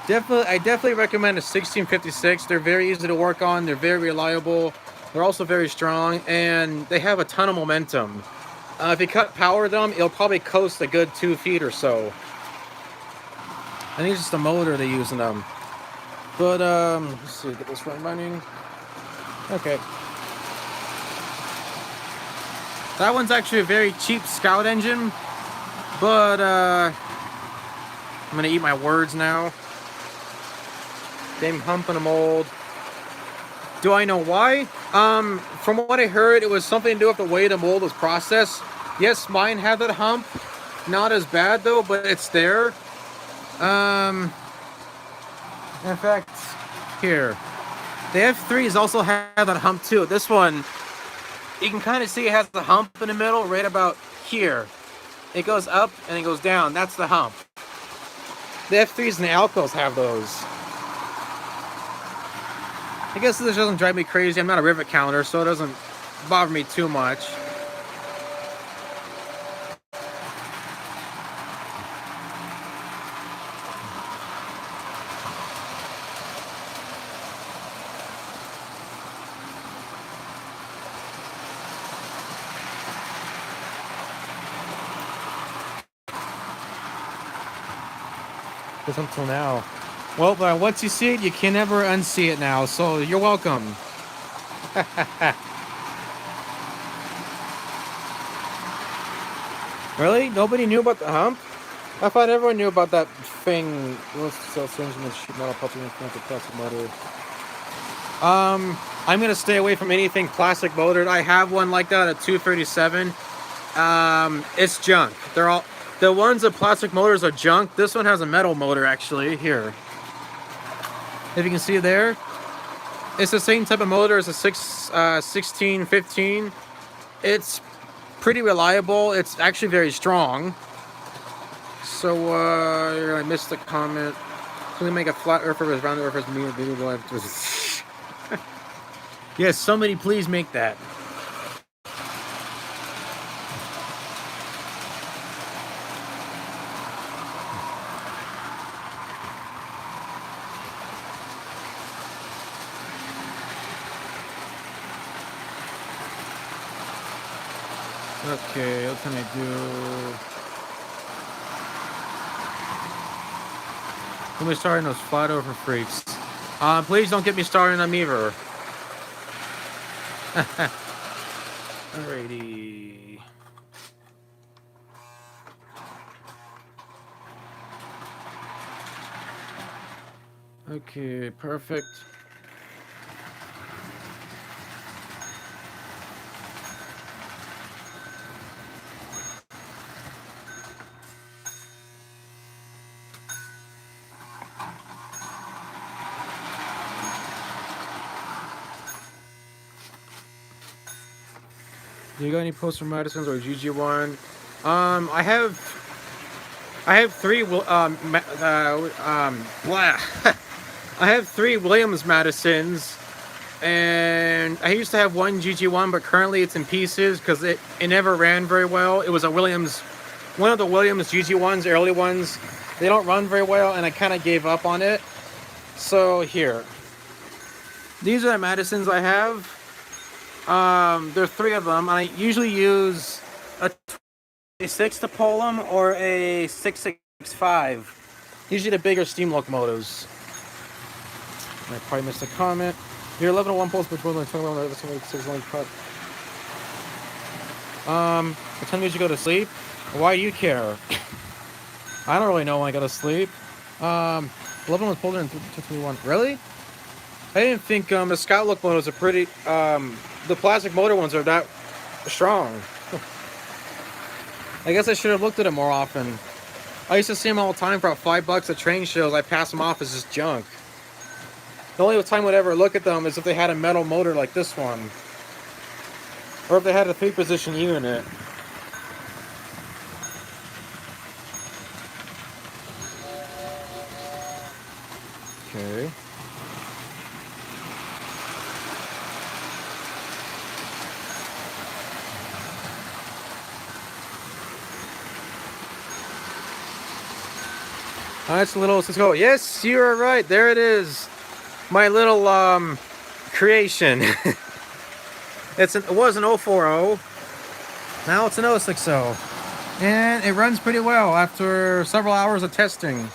[SPEAKER 1] I definitely recommend a 1656. They're very easy to work on. They're very reliable. They're also very strong, and they have a ton of momentum. If you cut power them, it'll probably coast a good 2 feet or so. I think it's just the motor they use in them. But, let's see, get this one running. Okay. That one's actually a very cheap Scout engine, but, I'm gonna eat my words now. Damn hump in a mold. Do I know why? From what I heard, it was something to do with the way the mold was processed. Yes, mine had that hump. Not as bad, though, but it's there. In fact, here. The F3s also have that hump too. This one, you can kind of see it has the hump in the middle, right about here. It goes up and it goes down. That's the hump. The F3s and the Alcos have those. I guess this doesn't drive me crazy. I'm not a rivet counter, so it doesn't bother me too much. Just until now. Well, once you see it, you can never unsee it now, so you're welcome. Really? Nobody knew about the hump? I thought everyone knew about that thing. I'm gonna stay away from anything plastic motored. I have one like that at 237. It's junk. They're all the ones with plastic motors are junk. This one has a metal motor actually. Here, if you can see there, it's the same type of motor as a 1615. It's pretty reliable. It's actually very strong. So I missed the comment. Can we make a flat earther with round earthers? Yes, somebody please make that. Okay, what can I do? Let me start those flat over freaks. Please don't get me started on either. Alrighty. Okay, perfect. Do you got any posts from Madison's or GG1? I have three. Blah. I have three Williams Madisons, and I used to have one GG1, but currently it's in pieces because it never ran very well. It was a Williams, one of the Williams GG1s, early ones. They don't run very well, and I kind of gave up on it. So here, these are the Madisons I have. There are three of them. I usually use a 6 to pull them or a 665. Usually the bigger steam locomotives. I probably missed a comment. You're 11 to 1 pulls between the 21 and 6 only cut. What time did you go to sleep? Why do you care? I don't really know when I go to sleep. 11 was pulled in 221. Really? I didn't think the Scout locomotives are pretty. The plastic motor ones are that strong. I guess I should have looked at them more often. I used to see them all the time for about $5 at train shows. I pass them off as just junk. The only time I'd ever look at them is if they had a metal motor like this one. Or if they had a 3-position unit. Okay. Nice little, let's go. Yes, you're right. There it is. My little creation. It was an 040. Now it's an 060. And it runs pretty well after several hours of testing.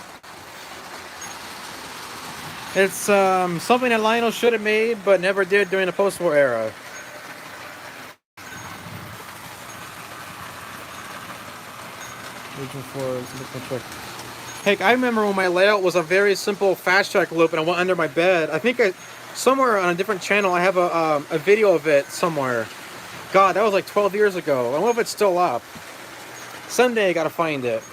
[SPEAKER 1] It's something that Lionel should have made but never did during the post-war era. Region 4, heck, I remember when my layout was a very simple fast track loop and I went under my bed. I think somewhere on a different channel I have a video of it somewhere. God, that was like 12 years ago. I don't know if it's still up. Someday I gotta find it.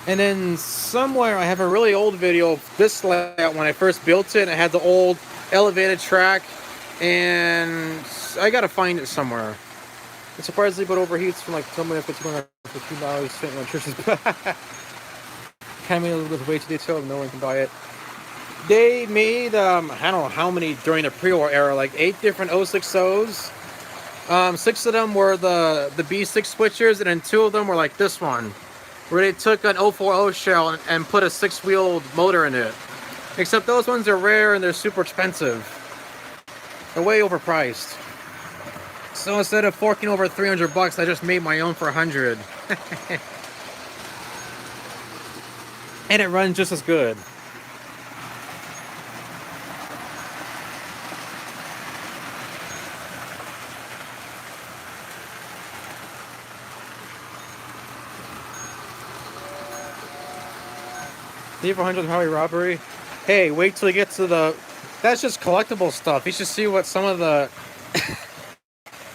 [SPEAKER 1] And then somewhere I have a really old video of this layout when I first built it. And it had the old elevated track, and I gotta find it somewhere. It surprisingly but overheats from like somewhere for $2 sitting on church's back. Cameo was way too detailed, no one can buy it. They made I don't know how many during the pre-war era, like 8 different 060s. 6 of them were the B6 switchers, and then 2 of them were like this one, where they took an 040 shell and put a 6-wheeled motor in it. Except those ones are rare and they're super expensive. They're way overpriced. So instead of forking over $300, I just made my own for $100. And it runs just as good. Leave 100 highway robbery. Hey, wait till you get to the. That's just collectible stuff. You should see what some of the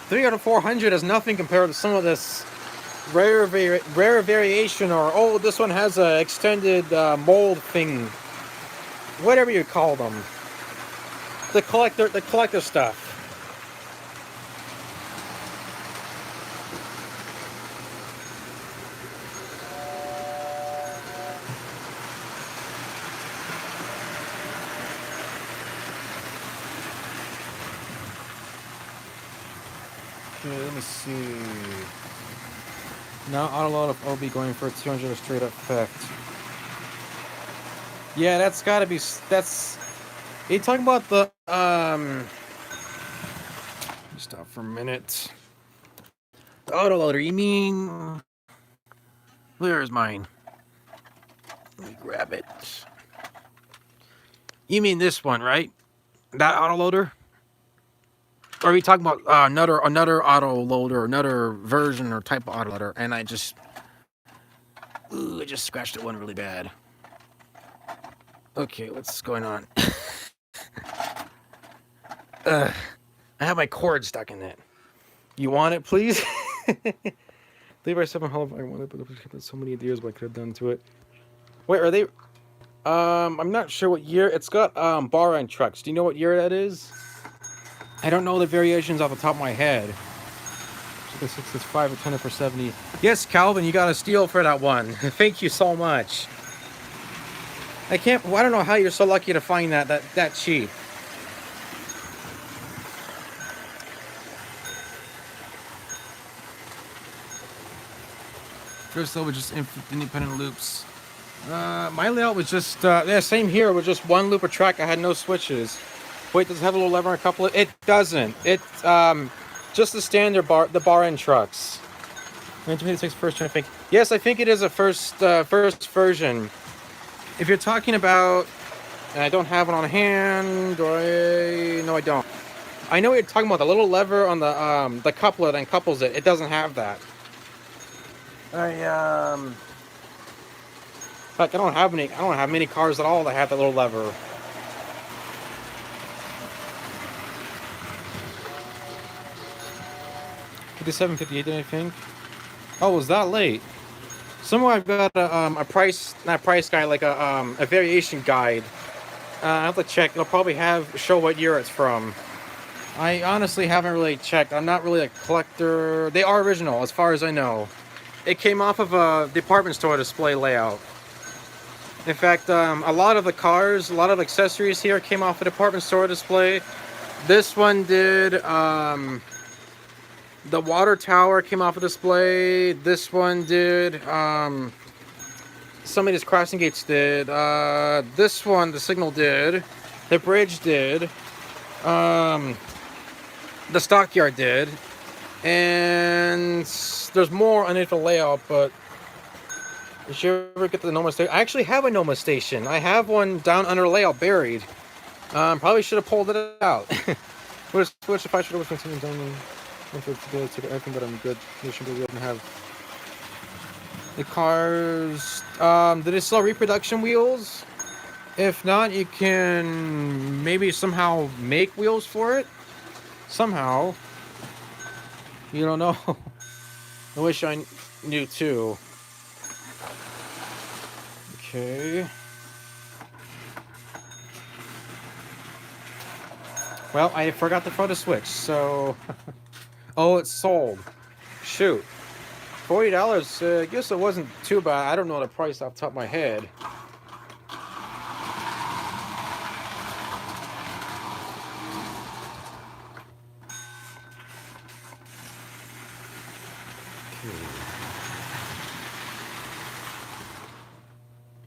[SPEAKER 1] 3 out of 400 is nothing compared to some of this rare variation, or oh, this one has a extended mold thing. Whatever you call them. The collector stuff. Okay, let me see. Now autoload of OB going for a 200 straight up effect. Yeah, that's gotta be. That's. Are you talking about the Stop for a minute. The autoloader. You mean? Where is mine? Let me grab it. You mean this one, right? That autoloader? Or are we talking about another autoloader, another version or type of autoloader? And I just scratched it one really bad. Okay, what's going on? I have my cord stuck in it. You want it, please? Leave our 7 hole. I wanted to put so many ideas what I could have done to it. Wait, are they? I'm not sure what year. It's got bar end trucks. Do you know what year that is? I don't know the variations off the top of my head. So the 6 is 5 or 10 for 70. Yes, Calvin, you got a steal for that one. Thank you so much. I can't. Well, I don't know how you're so lucky to find that cheap. First level was just independent loops. My layout was just yeah, same here. With just one loop of track. I had no switches. Wait, does it have a little lever and a couple of? It doesn't. It's just the standard bar end trucks. 1986 first, I think. Yes, I think it is a first version. If you're talking about, and I don't have it on hand, or no, I don't. I know what you're talking about. The little lever on the coupler that couples it. It doesn't have that. In fact, I don't have many cars at all that have that little lever. $57.58, I think. Oh, was that late? Somewhere I've got a price, not price guide, like a variation guide. I have to check. It'll probably show what year it's from. I honestly haven't really checked. I'm not really a collector. They are original, as far as I know. It came off of a department store display layout. In fact, a lot of the cars, a lot of accessories here came off a department store display. This one did. The water tower came off a display. This one did. Some of these crossing gates did. This one, the signal did. The bridge did. The stockyard did. And there's more underneath the layout, but did you ever get to the Noma station? I actually have a Noma station. I have one down under the layout buried. Probably should have pulled it out. Which if I should have continued on everything, but I'm good. We should be able to have the cars. Did it sell reproduction wheels? If not, you can maybe somehow make wheels for it. Somehow. You don't know. I wish I knew too. Okay. Well, I forgot to throw the switch, so... Oh, it's sold. Shoot. $40, I guess it wasn't too bad. I don't know the price off the top of my head.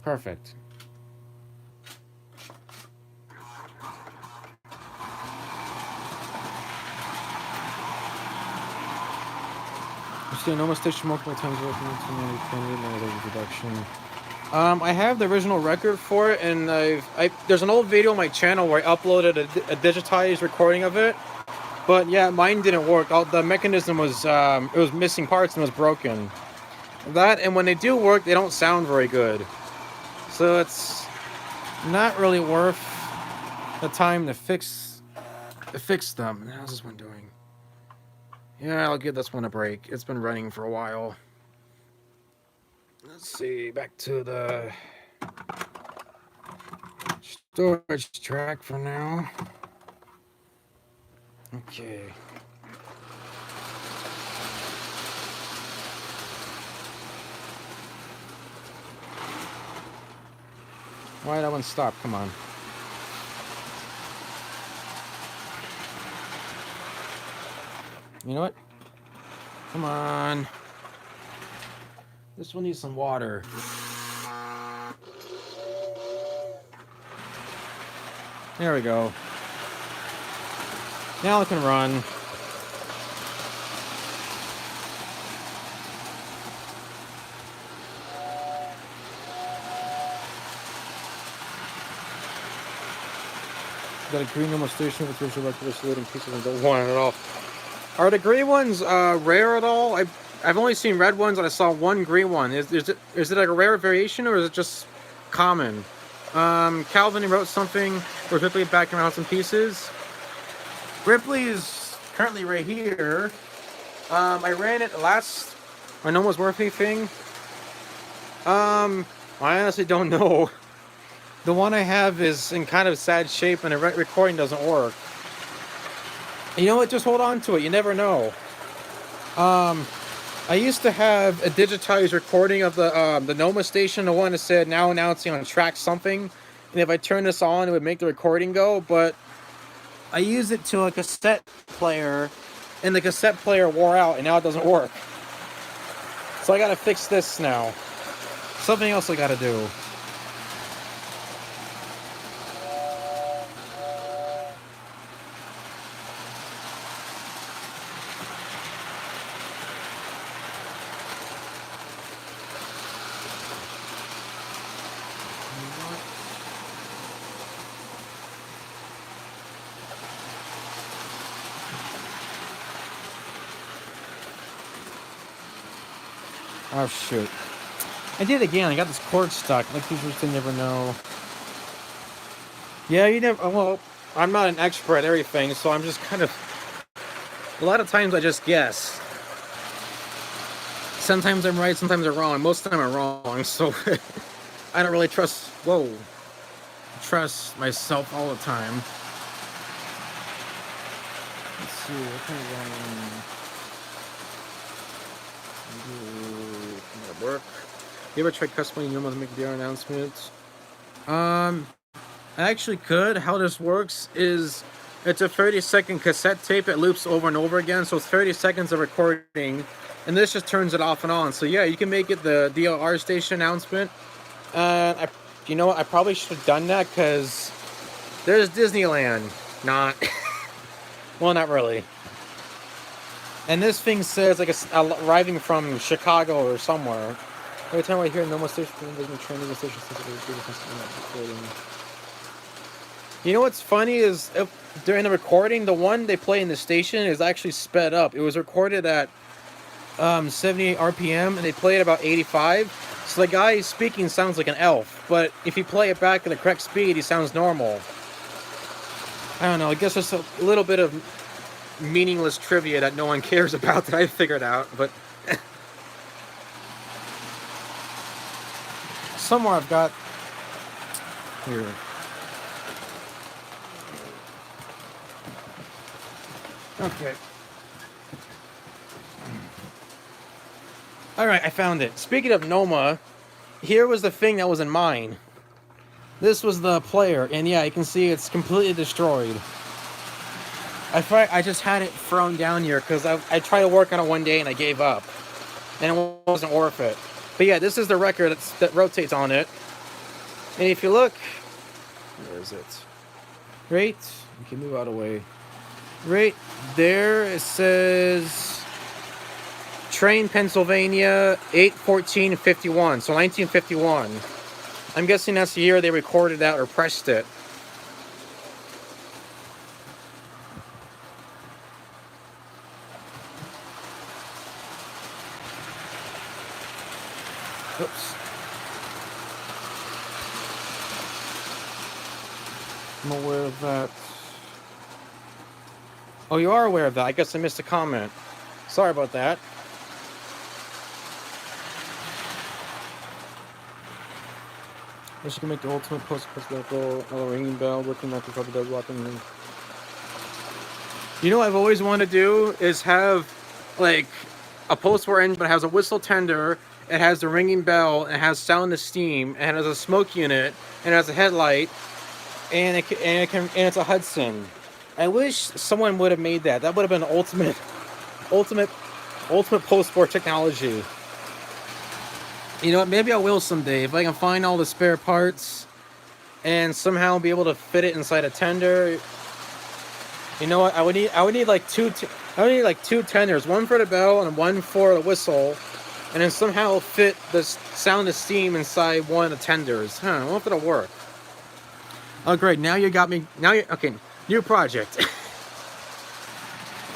[SPEAKER 1] Perfect. I've seen Noma station multiple times working on production. I have the original record for it, and there's an old video on my channel where I uploaded a digitized recording of it. But yeah, mine didn't work. The mechanism was it was missing parts and was broken. That, and when they do work, they don't sound very good. So it's not really worth the time to fix them. How's this one doing? Yeah, I'll give this one a break. It's been running for a while. Let's see, back to the storage track for now. Okay. Why did that one stop? Come on. You know what? Come on. This one needs some water. There we go. Now it can run. Got a green normal station with which electrical saluting pieces and don't want it at all. Are the green ones rare at all? I've only seen red ones and I saw one green one. Is it like a rare variation or is it just common? Calvin wrote something. Or Ripley back around some pieces. Ripley is currently right here. I ran it last. I know it was worth anything. I honestly don't know. The one I have is in kind of sad shape and the recording doesn't work. You know what? Just hold on to it. You never know. I used to have a digitized recording of the Noma station, the one that said now announcing on track something. And if I turn this on, it would make the recording go. But I used it to a cassette player, and the cassette player wore out, and now it doesn't work. So I gotta fix this now. Something else I gotta do. Oh shoot. I did it again. I got this cord stuck. Like people just never know. Yeah, you never. Well, I'm not an expert at everything, so I'm just kind of. A lot of times I just guess. Sometimes I'm right, sometimes I'm wrong. Most of the time I'm wrong, so I don't really trust. Whoa. Trust myself all the time. Let's see. What kind of work? You ever tried customizing your to make VR announcements? I actually could. How this works is it's a 30-second cassette tape that loops over and over again, so it's 30 seconds of recording, and this just turns it off and on. So yeah, you can make it the DLR station announcement. You know what? I probably should have done that because there's Disneyland. Not. Well, not really. And this thing says like it's arriving from Chicago or somewhere. Every time I hear no more station, there's no training the station. You know what's funny is during the recording, the one they play in the station is actually sped up. It was recorded at 78 RPM and they play at about 85. So the guy speaking sounds like an elf, but if you play it back at the correct speed, he sounds normal. I don't know. I guess there's a little bit of meaningless trivia that no one cares about that I figured out, but somewhere I've got here. Okay. Alright, I found it. Speaking of Noma, here was the thing that was in mine. This was the player, and yeah, you can see it's completely destroyed. I just had it thrown down here because I tried to work on it one day and I gave up. And it wasn't worth it. But yeah, this is the record that rotates on it. And if you look, where is it? Right, you can move out of the way. Right there, it says Train, Pennsylvania, 8/14/51. So 1951. I'm guessing that's the year they recorded that or pressed it. Oops. I'm aware of that. Oh, you are aware of that. I guess I missed a comment. Sorry about that. I guess you can make the ultimate post-level ringing bell, looking like the couple does walking. You know what I've always wanted to do is have like a post-war engine that has a whistle tender, it has the ringing bell, it has sound to steam, and it has a smoke unit, and it has a headlight, and it's a Hudson. I wish someone would have made that. That would have been ultimate post-war technology. You know what? Maybe I will someday if I can find all the spare parts and somehow be able to fit it inside a tender. You know what? I would need like two tenders, one for the bell and one for the whistle, and then somehow fit the sound of steam inside one of the tenders. I wonder if it'll work. Oh, great. Now you got me. Now you okay. New project.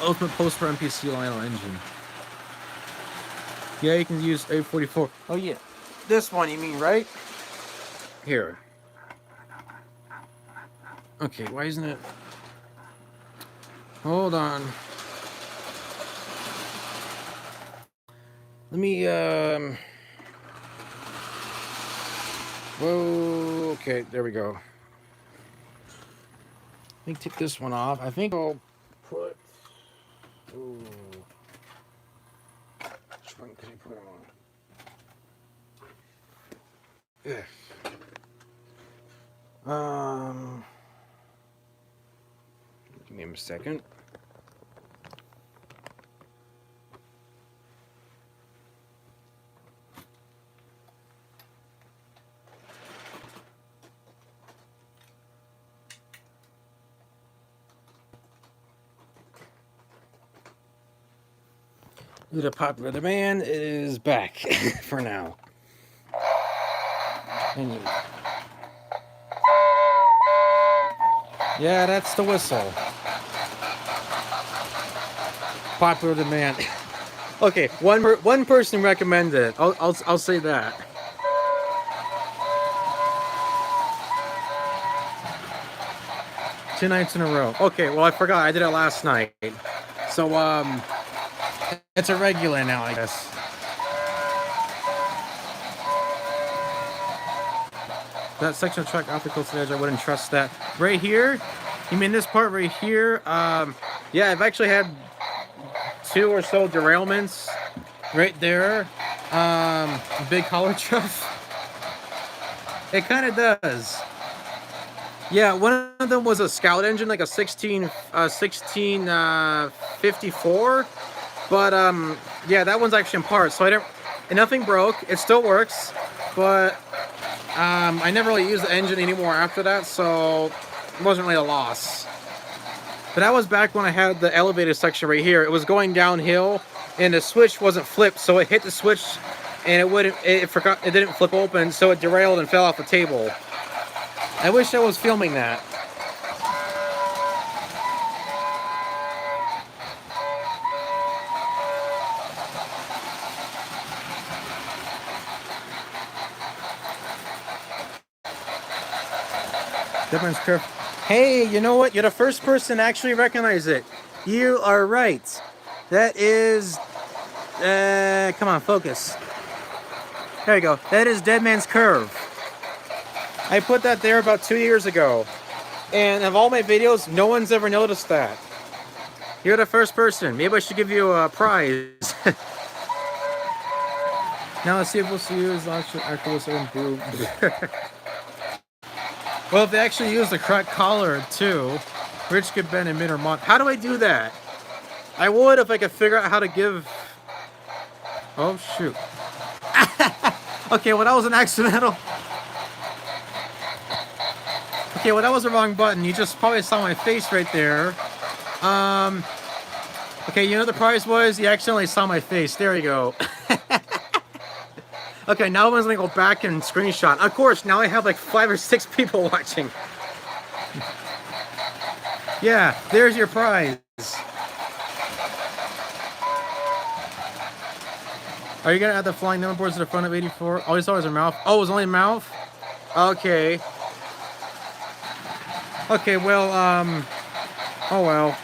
[SPEAKER 1] Ultimate post for NPC Lionel engine. Yeah, you can use A44. Oh yeah, this one you mean, right? Here. Okay, why isn't it? Hold on. Let me Whoa. Okay, there we go. Let me take this one off. I think I'll put. Ooh. Which one can I put on? Give me a second. Due to popular demand, it is back for now. Yeah, that's the whistle. Popular demand. Okay, one person recommended it. I'll say that. Two nights in a row. Okay, well I forgot I did it last night. So it's a regular now, I guess. That section of track off the coastal edge, I wouldn't trust that. Right here? You mean this part right here? Yeah, I've actually had 2 or so derailments right there. Big collar truff. It kind of does. Yeah, one of them was a Scout engine, like a 1654. But yeah, that one's actually in parts, so and nothing broke. It still works, but I never really used the engine anymore after that, so it wasn't really a loss. But that was back when I had the elevated section right here. It was going downhill, and the switch wasn't flipped, so it hit the switch, and it didn't flip open, so it derailed and fell off the table. I wish I was filming that. Difference curve. Hey, you know what? You're the first person to actually recognize it. You are right. That is... come on, focus. There you go. That is Dead Man's Curve. I put that there about 2 years ago. And of all my videos, no one's ever noticed that. You're the first person. Maybe I should give you a prize. Now let's see if we'll see you as Oculus improved. Well, if they actually use the correct collar too, Rich could bend and mid or mod. How do I do that? I would if I could figure out how to give. Oh shoot. Okay, well that was an accidental. Okay, well that was the wrong button. You just probably saw my face right there. Okay, you know what the prize was? You accidentally saw my face. There you go. Okay, now one's gonna go back and screenshot. Of course, now I have like 5 or 6 people watching. Yeah, there's your prize. Are you gonna add the flying number boards to the front of 84? Oh, you saw it was a mouth. Oh, it was only mouth? Okay. Okay, well, oh well.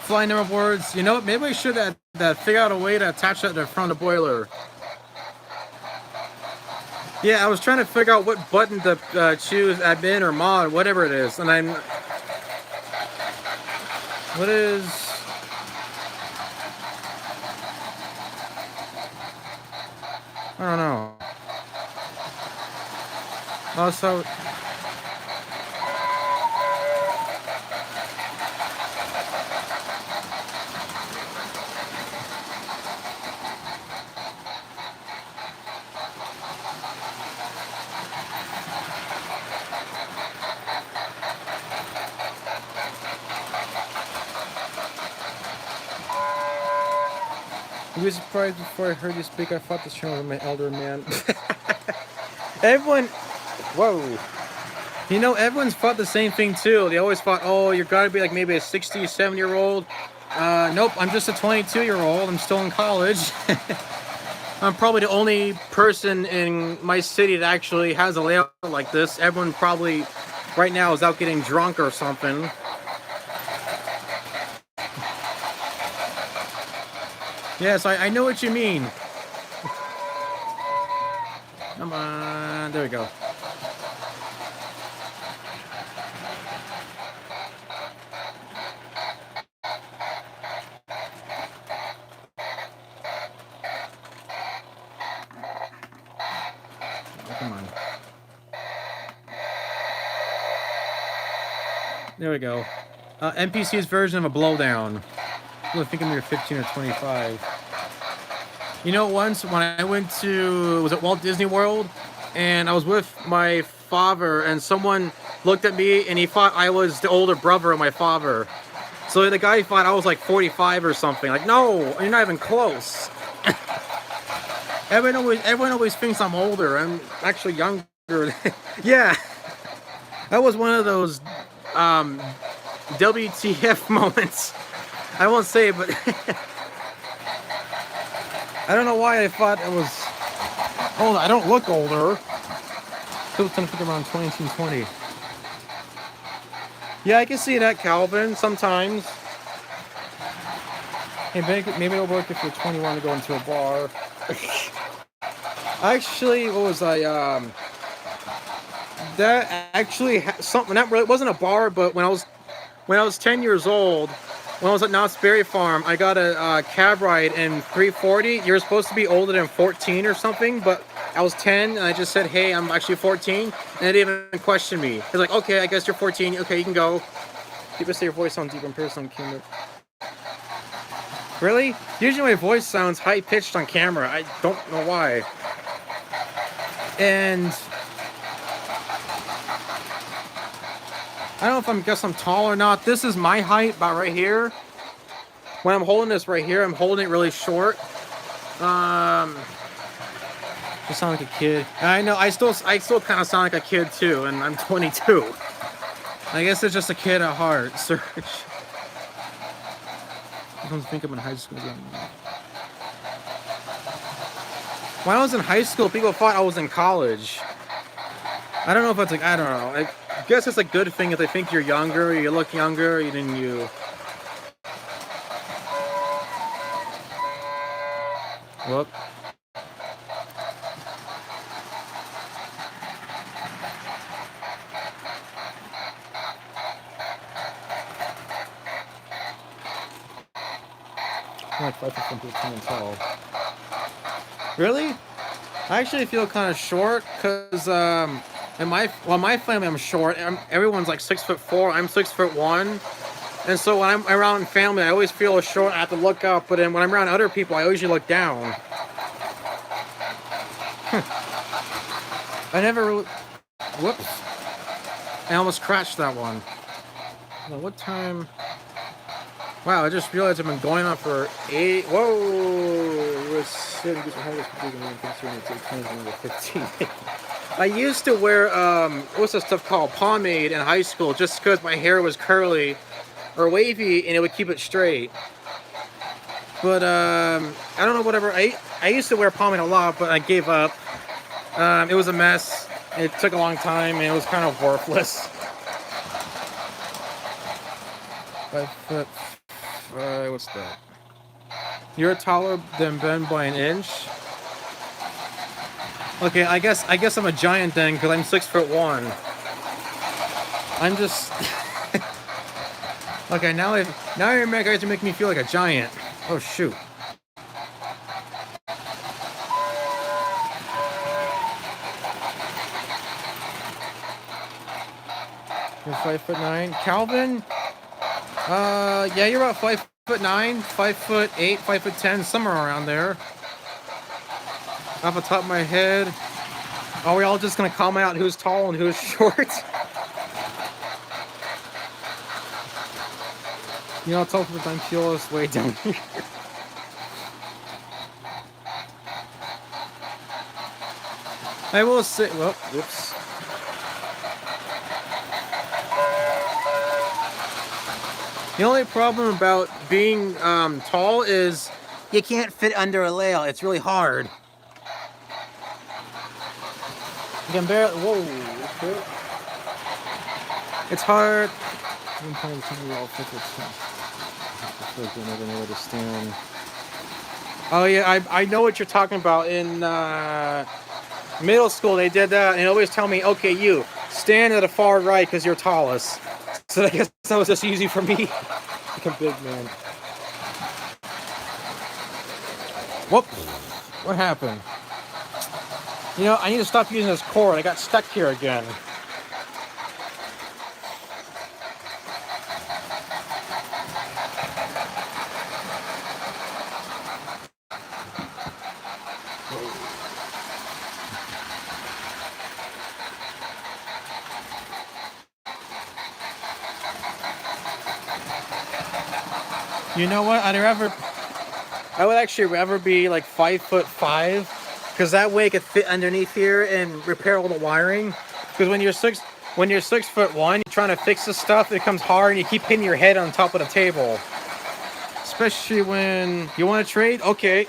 [SPEAKER 1] Flying number boards. You know what? Maybe I should figure out a way to attach that to the front of the boiler. Yeah, I was trying to figure out what button to choose, admin or mod, whatever it is, and I'm. What is? I don't know. Also. I was surprised before I heard you speak. I thought this channel was my elder man. Everyone, whoa. You know, everyone's thought the same thing too. They always thought, oh, you're gotta be like maybe a 60, 7-year-old. Nope, I'm just a 22-year-old. I'm still in college. I'm probably the only person in my city that actually has a layout like this. Everyone probably right now is out getting drunk or something. Yes, I know what you mean. Come on, there we go. Oh, come on. There we go. NPC's version of a blowdown. I think I'm 15 or 25. You know, once when I went to, was it Walt Disney World? And I was with my father, and someone looked at me and he thought I was the older brother of my father. So the guy thought I was like 45 or something. Like, no, you're not even close. Everyone always thinks I'm older. I'm actually younger. Yeah, that was one of those WTF moments. I won't say it, but I don't know why I thought I was older. I don't look older. Still trying to figure around 20. Yeah, I can see that, Calvin, sometimes. Hey, maybe it'll work if you're 21 to go into a bar. Actually, what was I, that actually, something, that really, it wasn't a bar, but when I was 10 years old, when I was at Knott's Berry Farm, I got a cab ride in 340. You're supposed to be older than 14 or something, but I was 10 and I just said, hey, I'm actually 14. And they didn't even question me. It's like, okay, I guess you're 14. Okay, you can go. People say your voice sounds deep in person on camera. Really? Usually my voice sounds high-pitched on camera. I don't know why. And I don't know if I'm tall or not. This is my height, about right here. When I'm holding this right here, I'm holding it really short. I sound like a kid. I know. I still kind of sound like a kid too, and I'm 22. I guess it's just a kid at heart. Search. I don't think I'm in high school again. When I was in high school, people thought I was in college. I don't know if it's like, I don't know. I guess it's a good thing if they think you're younger, you look younger, than you. Whoop. I'm like 5 foot 10 tall. Really? I actually feel kind of short because in my family I'm short. Everyone's like 6'4". I'm 6'1", and so when I'm around family, I always feel short. I have to look up, but then when I'm around other people, I usually look down. I never really. Whoops! I almost crashed that one. Now, what time? Wow, I just realized I've been going on for 8. Whoa! I used to wear what's that stuff called, pomade, in high school, just because my hair was curly or wavy, and it would keep it straight. But I don't know, whatever. I used to wear pomade a lot, but I gave up. It was a mess. It took a long time, and it was kind of worthless. 5 foot. What's that? You're taller than Ben by an inch. Okay, I guess I'm a giant then, because I'm 6'1". I'm just. Okay, now you guys are making me feel like a giant. Oh shoot. You're 5'9". Calvin? Yeah, you're about 5'9", 5'8", 5'10", somewhere around there. Off the top of my head. Are we all just gonna comment out who's tall and who's short? You know, tall for time fuelist way down here. I will say, well, whoops. The only problem about being tall is you can't fit under a lail. It's really hard. You can barely. Whoa. Okay. It's hard. Oh yeah, I know what you're talking about. In middle school, they did that, and they always tell me, "Okay, you stand at the far right because you're tallest." So I guess that was just easy for me. Like a big man. Whoop! What happened? You know, I need to stop using this cord. I got stuck here again. You know what? I would actually rather be like 5'5", because that way I could fit underneath here and repair all the wiring. Because when you're 6'1", you're trying to fix this stuff, it becomes hard, and you keep hitting your head on top of the table. Especially when you want to trade, okay.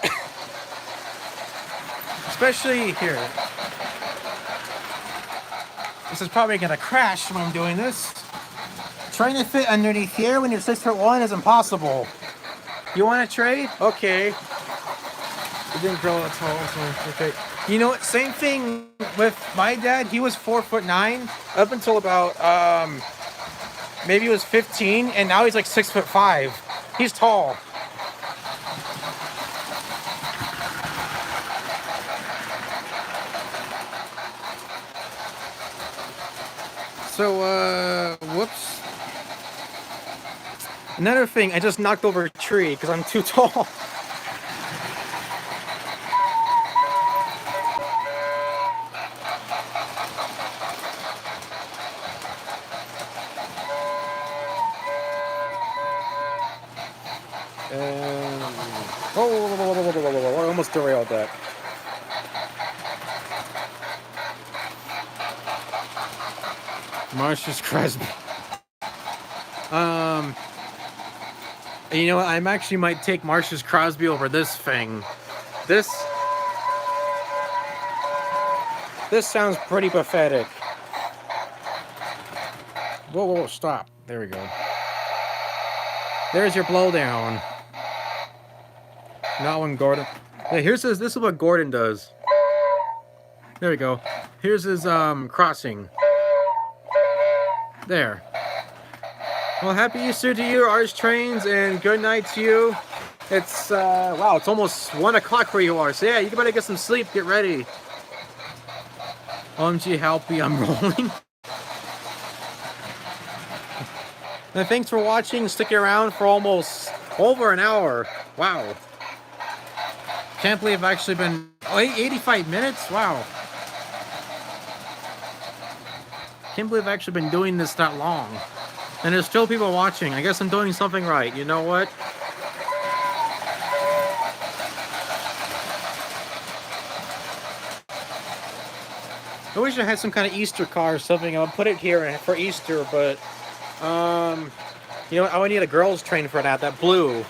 [SPEAKER 1] Especially here. This is probably gonna crash when I'm doing this. Trying to fit underneath here when you're 6'1" is impossible. You want to trade? Okay. It didn't grow at all, so okay. You know what? Same thing with my dad. He was 4'9" up until about maybe he was 15, and now he's like 6'5". He's tall. So whoops. Another thing, I just knocked over a tree because I'm too tall. I almost derailed that. Marcius Cresby. You know what? I actually might take Marcius Crosby over this thing. This sounds pretty pathetic. Whoa, stop. There we go. There's your blowdown. Not when Gordon. Yeah, this is what Gordon does. There we go. Here's his crossing. There. Well, happy Easter to you, Arch Trains, and good night to you. It's wow, it's almost 1 o'clock where you are. So yeah, you better get some sleep. Get ready. OMG, helpy, I'm rolling. And thanks for watching. Sticking around for almost over an hour. Wow. Can't believe I've actually been 85 minutes. Wow. Can't believe I've actually been doing this that long. And there's still people watching. I guess I'm doing something right. You know what? I wish I had some kind of Easter car or something. I'll put it here for Easter, but you know what? I would need a girls' train for that. That blue.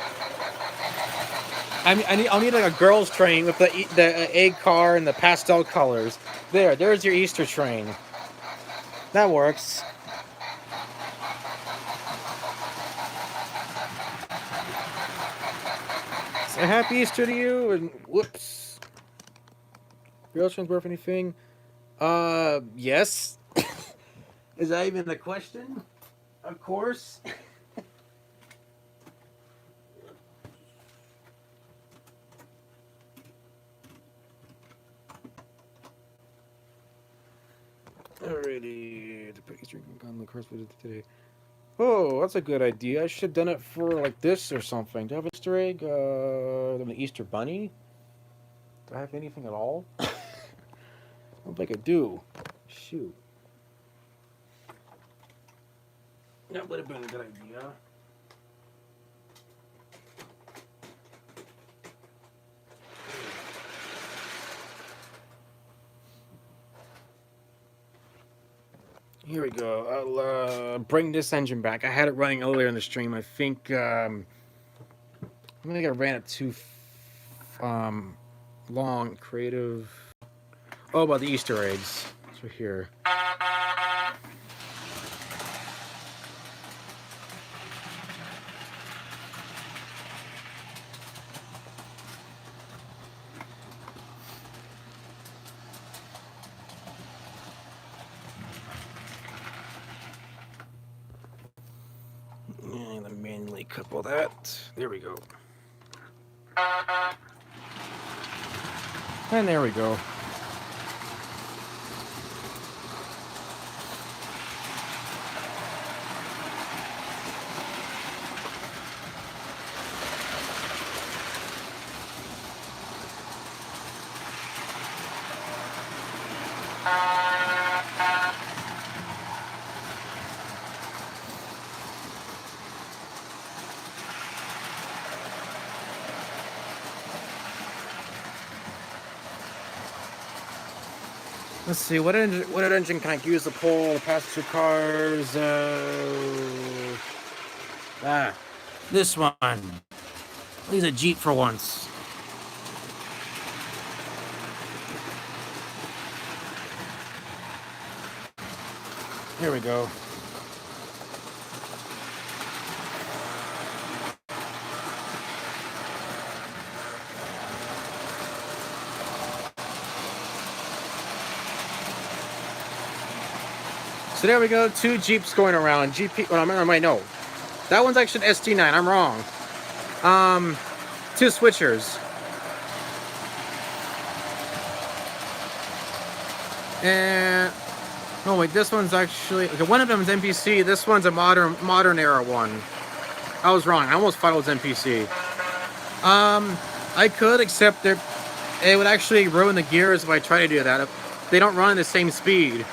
[SPEAKER 1] I'll need like a girls' train with the egg car and the pastel colors. There's your Easter train. That works. So happy Easter to you, and whoops. Girls' train's worth anything? Yes. Is that even a question? Of course. Alrighty. To put Easter on the course we did today. Oh, that's a good idea. I should have done it for like this or something. Do I have an Easter egg? An Easter bunny? Do I have anything at all? I don't think I do. Shoot. That would have been a good idea. Here we go. I'll bring this engine back. I had it running earlier in the stream. I think I ran it too long. Creative. Oh, about the Easter eggs. So here. And manually couple that. There we go. And there we go. Let's see, what engine can I use to pull the passenger cars? This one. I'll use a Jeep for once. Here we go. So there we go, 2 Jeeps going around. GP, well, I might know. That one's actually an ST9, I'm wrong. 2 switchers. And, oh wait, this one's actually, okay, one of them is NPC, this one's a modern era one. I was wrong, I almost thought it was NPC. I could, except it would actually ruin the gears if I try to do that. They don't run at the same speed.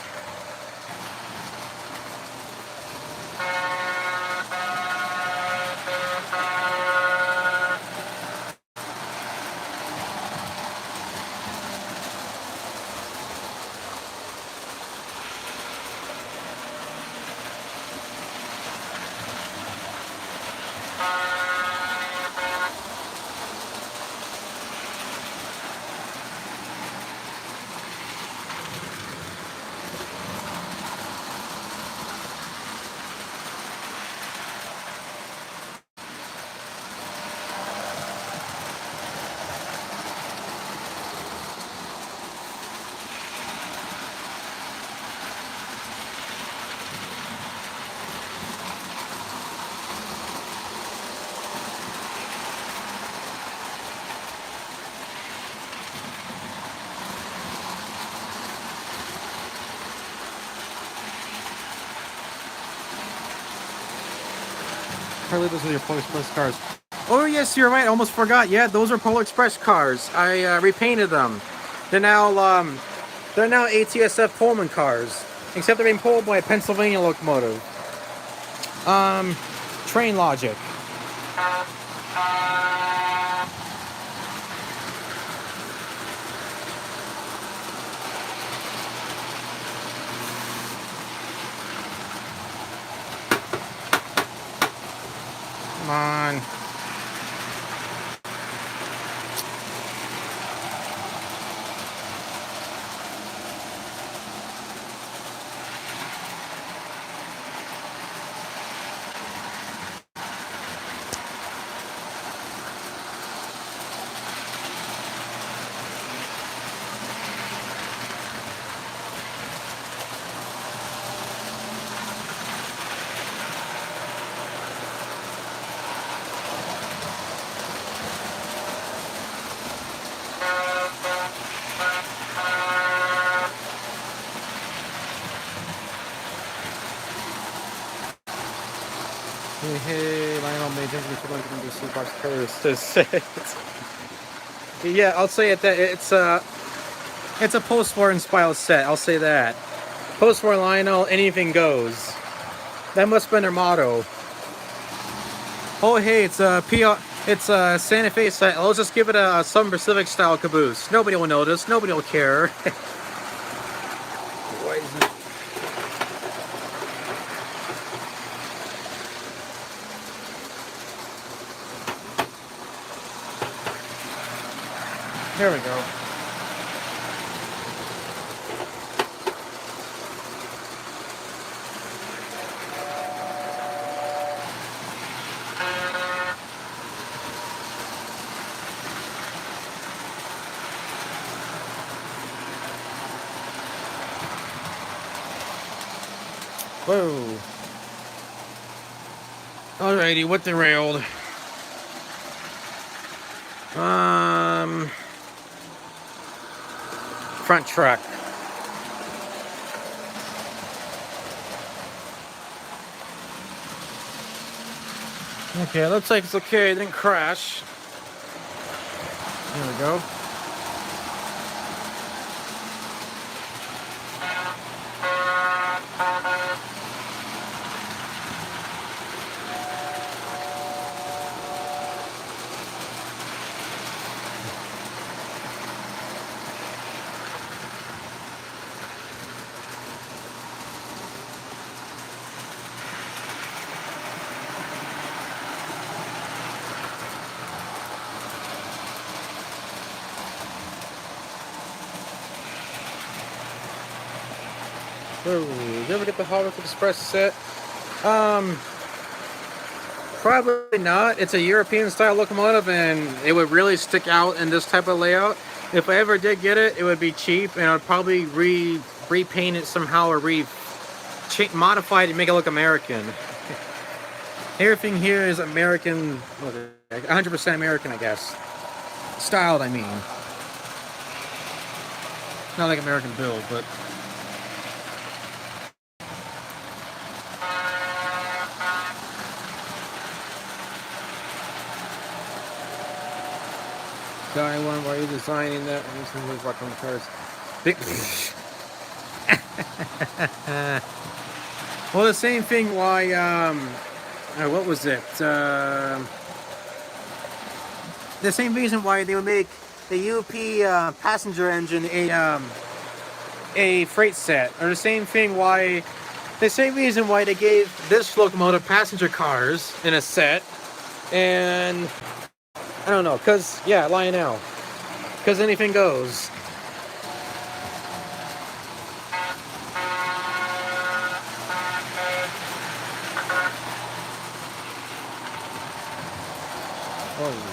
[SPEAKER 1] Probably those are your Polar Express cars. Oh yes, you're right. I almost forgot. Yeah, those are Polar Express cars. I repainted them. They're now ATSF Pullman cars, except they're being pulled by a Pennsylvania locomotive. Train logic. Come on. Hey, Lionel made Yeah, I'll say it that it's a post-war inspired set. I'll say that. Post-war Lionel, anything goes. That must have been their motto. Oh hey, it's a Santa Fe set. Let's just give it a Southern Pacific style caboose. Nobody will notice. Nobody will care. Why is it? There we go. Whoa. Alrighty, what derailed? Front truck. Okay, looks like it's okay. It didn't crash. There we go. Whoa, did you ever get the Hollywood Express set? Probably not. It's a European style locomotive and it would really stick out in this type of layout. If I ever did get it, it would be cheap and I'd probably repaint it somehow or modify it and make it look American. Everything here is American, 100% American, I guess. Styled, I mean. Not like American build, but... Guy one, why are you designing that? I'm just gonna walk on the cars. Well, the same thing. Why? What was it? The same reason why they would make the UP passenger engine a freight set, or the same thing why. The same reason why they gave this locomotive passenger cars in a set, and. I don't know, cause yeah, Lionel. Cause anything goes. Oh.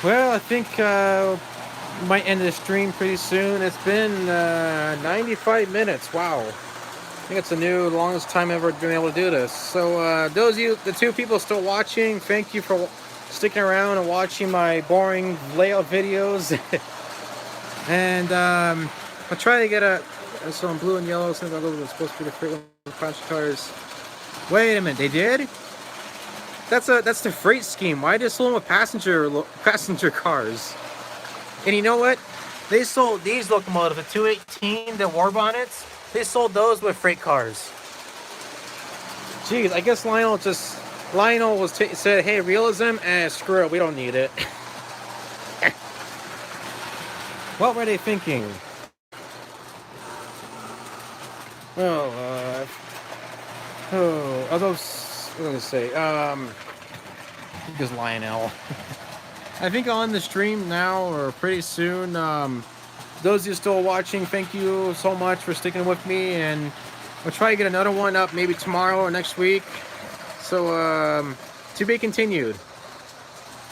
[SPEAKER 1] Well, I think we might end the stream pretty soon. It's been 95 minutes. Wow. I think it's the longest time I've ever been able to do this. So those of you, the 2 people still watching, thank you for sticking around and watching my boring layout videos. And I'll try to get so in blue and yellow, since I was supposed to be the freight punch cars. Wait a minute, they did? That's the freight scheme. Why did sold them with passenger cars? And you know what? They sold these locomotives at 218, the war bonnets. They sold those with freight cars. Jeez, I guess Lionel said, "Hey, realism, screw it, we don't need it." What were they thinking? Well, I was gonna say, because Lionel. I think I'll end the stream now or pretty soon. Those of you still watching, thank you so much for sticking with me, and we'll try to get another one up maybe tomorrow or next week. So, to be continued.